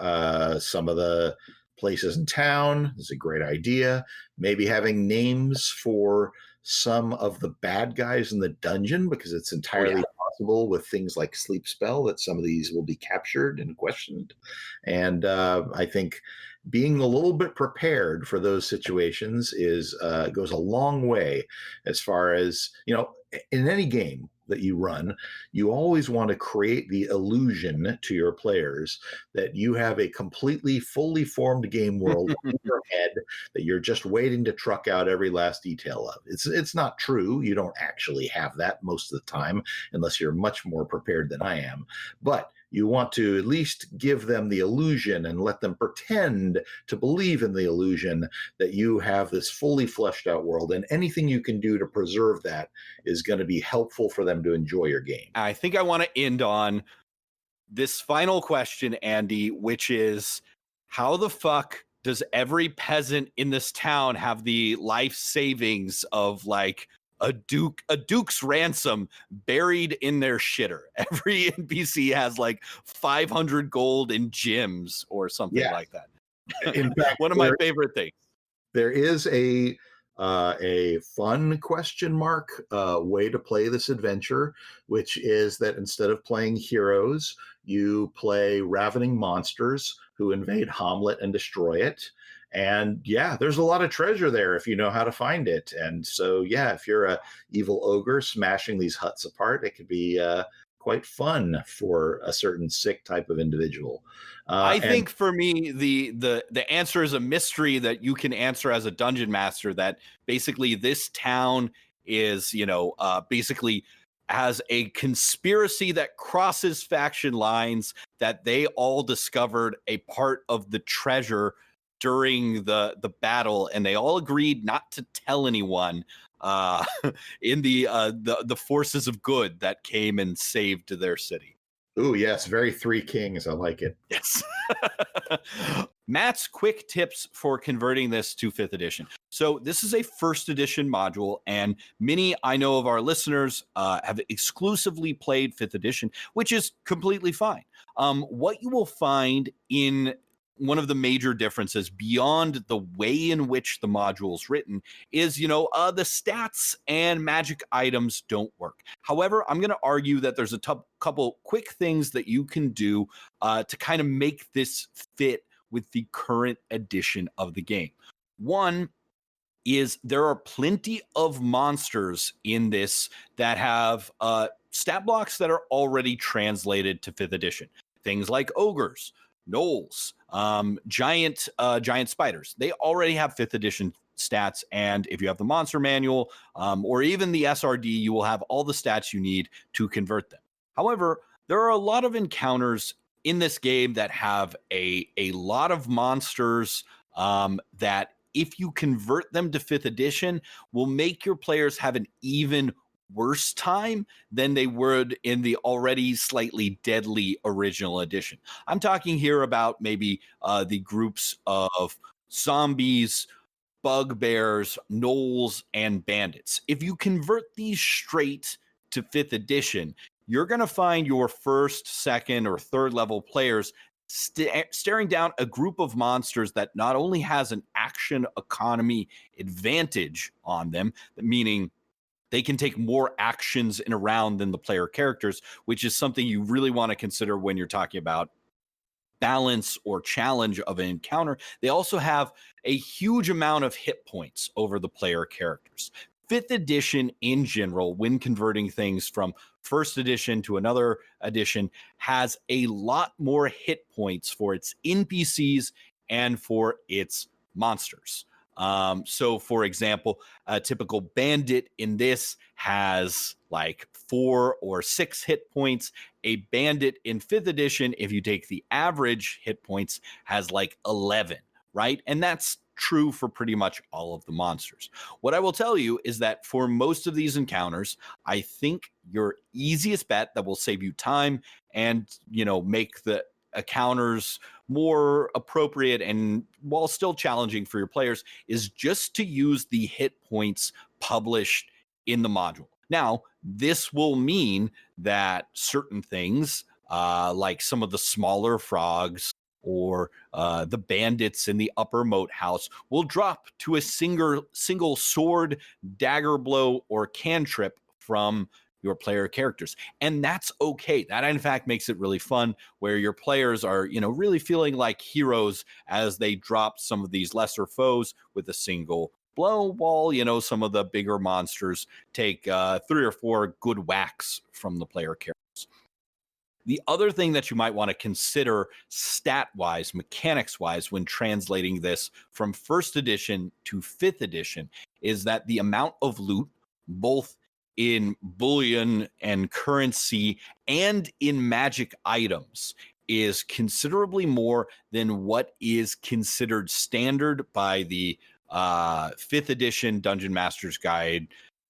some of the places in town is a great idea. Maybe having names for some of the bad guys in the dungeon, because it's entirely possible with things like sleep spell that some of these will be captured and questioned. And I think being a little bit prepared for those situations goes a long way, as far as, in any game that you run, you always want to create the illusion to your players that you have a completely fully formed game world in your head that you're just waiting to truck out every last detail of. It's not true. You don't actually have that most of the time, unless you're much more prepared than I am. But you want to at least give them the illusion and let them pretend to believe in the illusion that you have this fully fleshed out world. And anything you can do to preserve that is going to be helpful for them to enjoy your game. I think I want to end on this final question, Andy, which is, how the fuck does every peasant in this town have the life savings of like a duke's ransom buried in their shitter? Every NPC has like 500 gold in gems or something like that. In fact, One of my favorite things. there is a fun question mark way to play this adventure, which is that instead of playing heroes, you play ravening monsters who invade Hommlet and destroy it. And yeah, there's a lot of treasure there if you know how to find it. And so yeah, if you're a evil ogre smashing these huts apart, it could be quite fun for a certain sick type of individual. I And think for me, the answer is a mystery that you can answer as a dungeon master. That basically this town is, basically has a conspiracy that crosses faction lines. That they all discovered a part of the treasure during the battle, and they all agreed not to tell anyone. Uh, in the forces of good that came and saved their city. ooh, yes, very Three Kings. I like it. Yes. Matt's quick tips for converting this to 5th edition. So this is a 1st edition module, and many I know of our listeners have exclusively played 5th edition, which is completely fine. What you will find in one of the major differences beyond the way in which the module is written is, the stats and magic items don't work. However, I'm going to argue that there's a couple quick things that you can do to kind of make this fit with the current edition of the game. One is there are plenty of monsters in this that have stat blocks that are already translated to 5th edition. Things like ogres, gnolls, giant spiders. They already have 5th edition stats, and if you have the monster manual or even the SRD, you will have all the stats you need to convert them. However, there are a lot of encounters in this game that have a lot of monsters that, if you convert them to 5th edition, will make your players have an even worse time than they would in the already slightly deadly original edition. I'm talking here about maybe the groups of zombies, bugbears, gnolls, and bandits. If you convert these straight to 5th edition, you're going to find your 1st, 2nd, or 3rd level players staring down a group of monsters that not only has an action economy advantage on them, meaning they can take more actions in a round than the player characters, which is something you really want to consider when you're talking about balance or challenge of an encounter. They also have a huge amount of hit points over the player characters. 5th edition in general, when converting things from 1st edition to another edition, has a lot more hit points for its NPCs and for its monsters. So, for example, a typical bandit in this has like 4 or 6 hit points. A bandit in 5th edition, if you take the average hit points, has like 11, right? And that's true for pretty much all of the monsters. What I will tell you is that for most of these encounters, I think your easiest bet that will save you time and, make the encounters more appropriate and while still challenging for your players is just to use the hit points published in the module. Now, this will mean that certain things, like some of the smaller frogs or the bandits in the upper moat house, will drop to a single sword, dagger blow, or cantrip from your player characters. And that's okay. That, in fact, makes it really fun, where your players are, really feeling like heroes as they drop some of these lesser foes with a single blow, while, some of the bigger monsters take 3 or 4 good whacks from the player characters. The other thing that you might want to consider stat-wise, mechanics-wise, when translating this from 1st edition to 5th edition is that the amount of loot, both in bullion and currency and in magic items, is considerably more than what is considered standard by the 5th edition Dungeon Master's Guide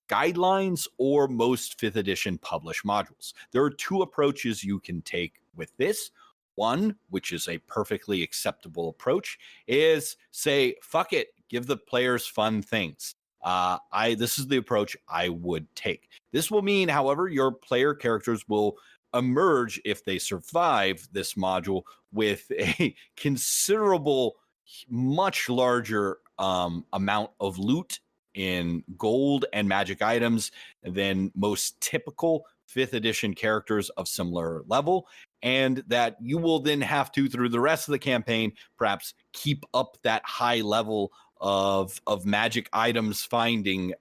guidelines or most 5th edition published modules. There are 2 approaches you can take with this. One, which is a perfectly acceptable approach, is say, fuck it, give the players fun things. This is the approach I would take. This will mean, however, your player characters will emerge, if they survive this module, with a considerable much larger amount of loot in gold and magic items than most typical 5th edition characters of similar level, and that you will then have to, through the rest of the campaign, perhaps keep up that high level of magic items finding,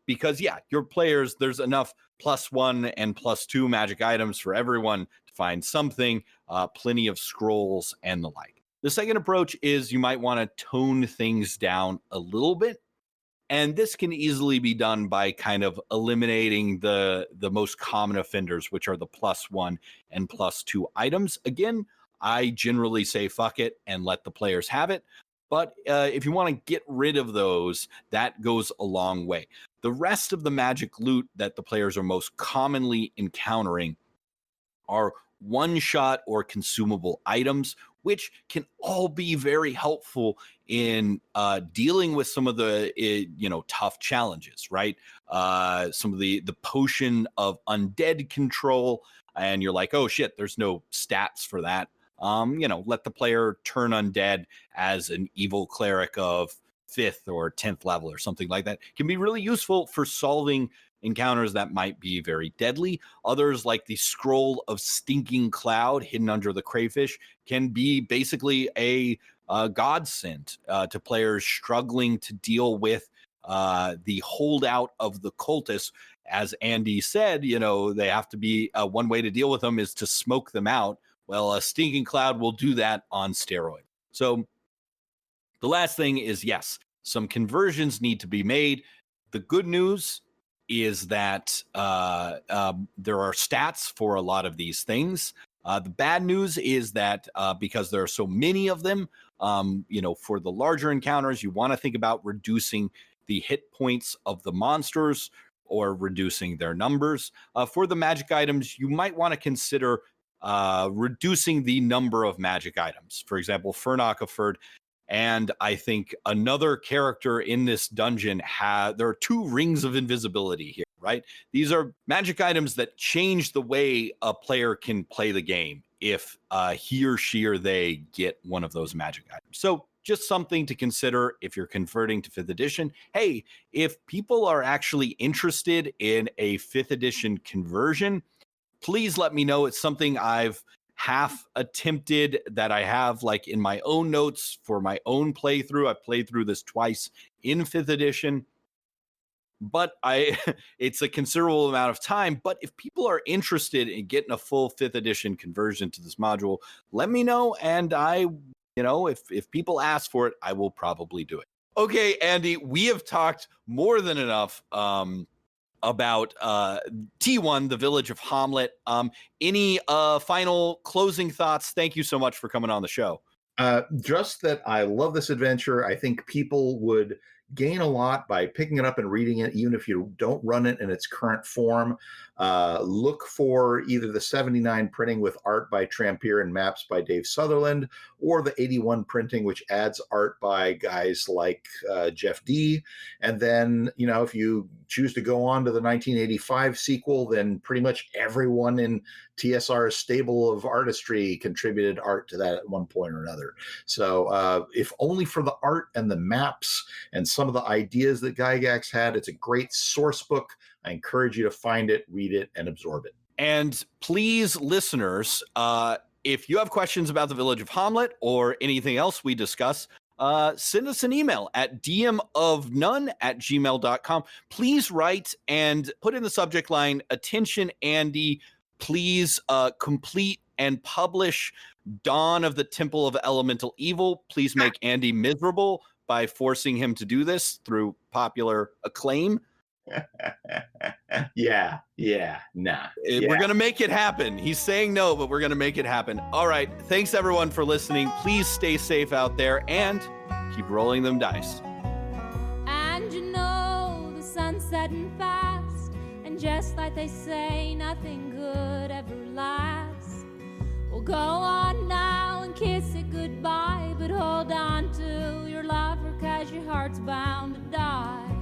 because your players, there's enough +1 and +2 magic items for everyone to find something, plenty of scrolls and the like. The second approach is you might want to tone things down a little bit. And this can easily be done by kind of eliminating the most common offenders, which are the +1 and +2 items. Again, I generally say fuck it and let the players have it. But if you want to get rid of those, that goes a long way. The rest of the magic loot that the players are most commonly encountering are one-shot or consumable items, which can all be very helpful in dealing with some of the tough challenges, right? Some of the potion of undead control, and you're like, oh shit, there's no stats for that. Let the player turn undead as an evil cleric of 5th or 10th level or something like that. Can be really useful for solving encounters that might be very deadly. Others, like the Scroll of Stinking Cloud hidden under the crayfish, can be basically a godsend to players struggling to deal with the holdout of the cultists. As Andy said, they have to be, one way to deal with them is to smoke them out. Well, a Stinking Cloud will do that on steroids. So the last thing is, yes, some conversions need to be made. The good news is that there are stats for a lot of these things. The bad news is that because there are so many of them, for the larger encounters, you want to think about reducing the hit points of the monsters or reducing their numbers. For the magic items, you might want to consider reducing the number of magic items. For example, Fernakaford, and I think another character in this dungeon there are 2 rings of invisibility here, right? These are magic items that change the way a player can play the game if he or she or they get one of those magic items. So just something to consider if you're converting to 5th edition. Hey, if people are actually interested in a 5th edition conversion, please let me know. It's something I've half attempted that I have like in my own notes for my own playthrough. I played through this twice in 5th edition, but it's a considerable amount of time. But if people are interested in getting a full 5th edition conversion to this module, let me know. And if people ask for it, I will probably do it. Okay, Andy, we have talked more than enough about T1, the Village of Hommlet. Any final closing thoughts? Thank you so much for coming on the show. Just that I love this adventure. I think people would gain a lot by picking it up and reading it, even if you don't run it in its current form. Look for either the 79 printing with art by Trampier and maps by Dave Sutherland, or the 81 printing, which adds art by guys like Jeff D. And then, if you choose to go on to the 1985 sequel, then pretty much everyone in TSR's stable of artistry contributed art to that at one point or another. So if only for the art and the maps and some of the ideas that Gygax had, it's a great source book. I encourage you to find it, read it, and absorb it. And please, listeners, if you have questions about the Village of Hommlet or anything else we discuss, send us an email at dmofnone@gmail.com. Please write and put in the subject line, "Attention, Andy, please complete and publish Dawn of the Temple of Elemental Evil. Please make Andy miserable by forcing him to do this through popular acclaim." Yeah. We're going to make it happen. He's saying no, but we're going to make it happen. All right. Thanks, everyone, for listening. Please stay safe out there and keep rolling them dice. And the sun's setting fast, and just like they say, nothing good ever lasts. Well, go on now and kiss it goodbye, but hold on to your lover, 'cause your heart's bound to die.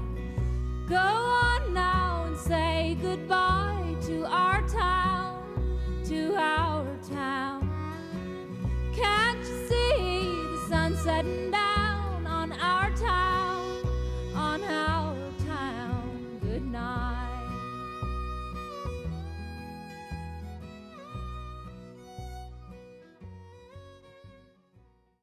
Go on now and say goodbye to our town, to our town. Can't you see the sunset? said and done.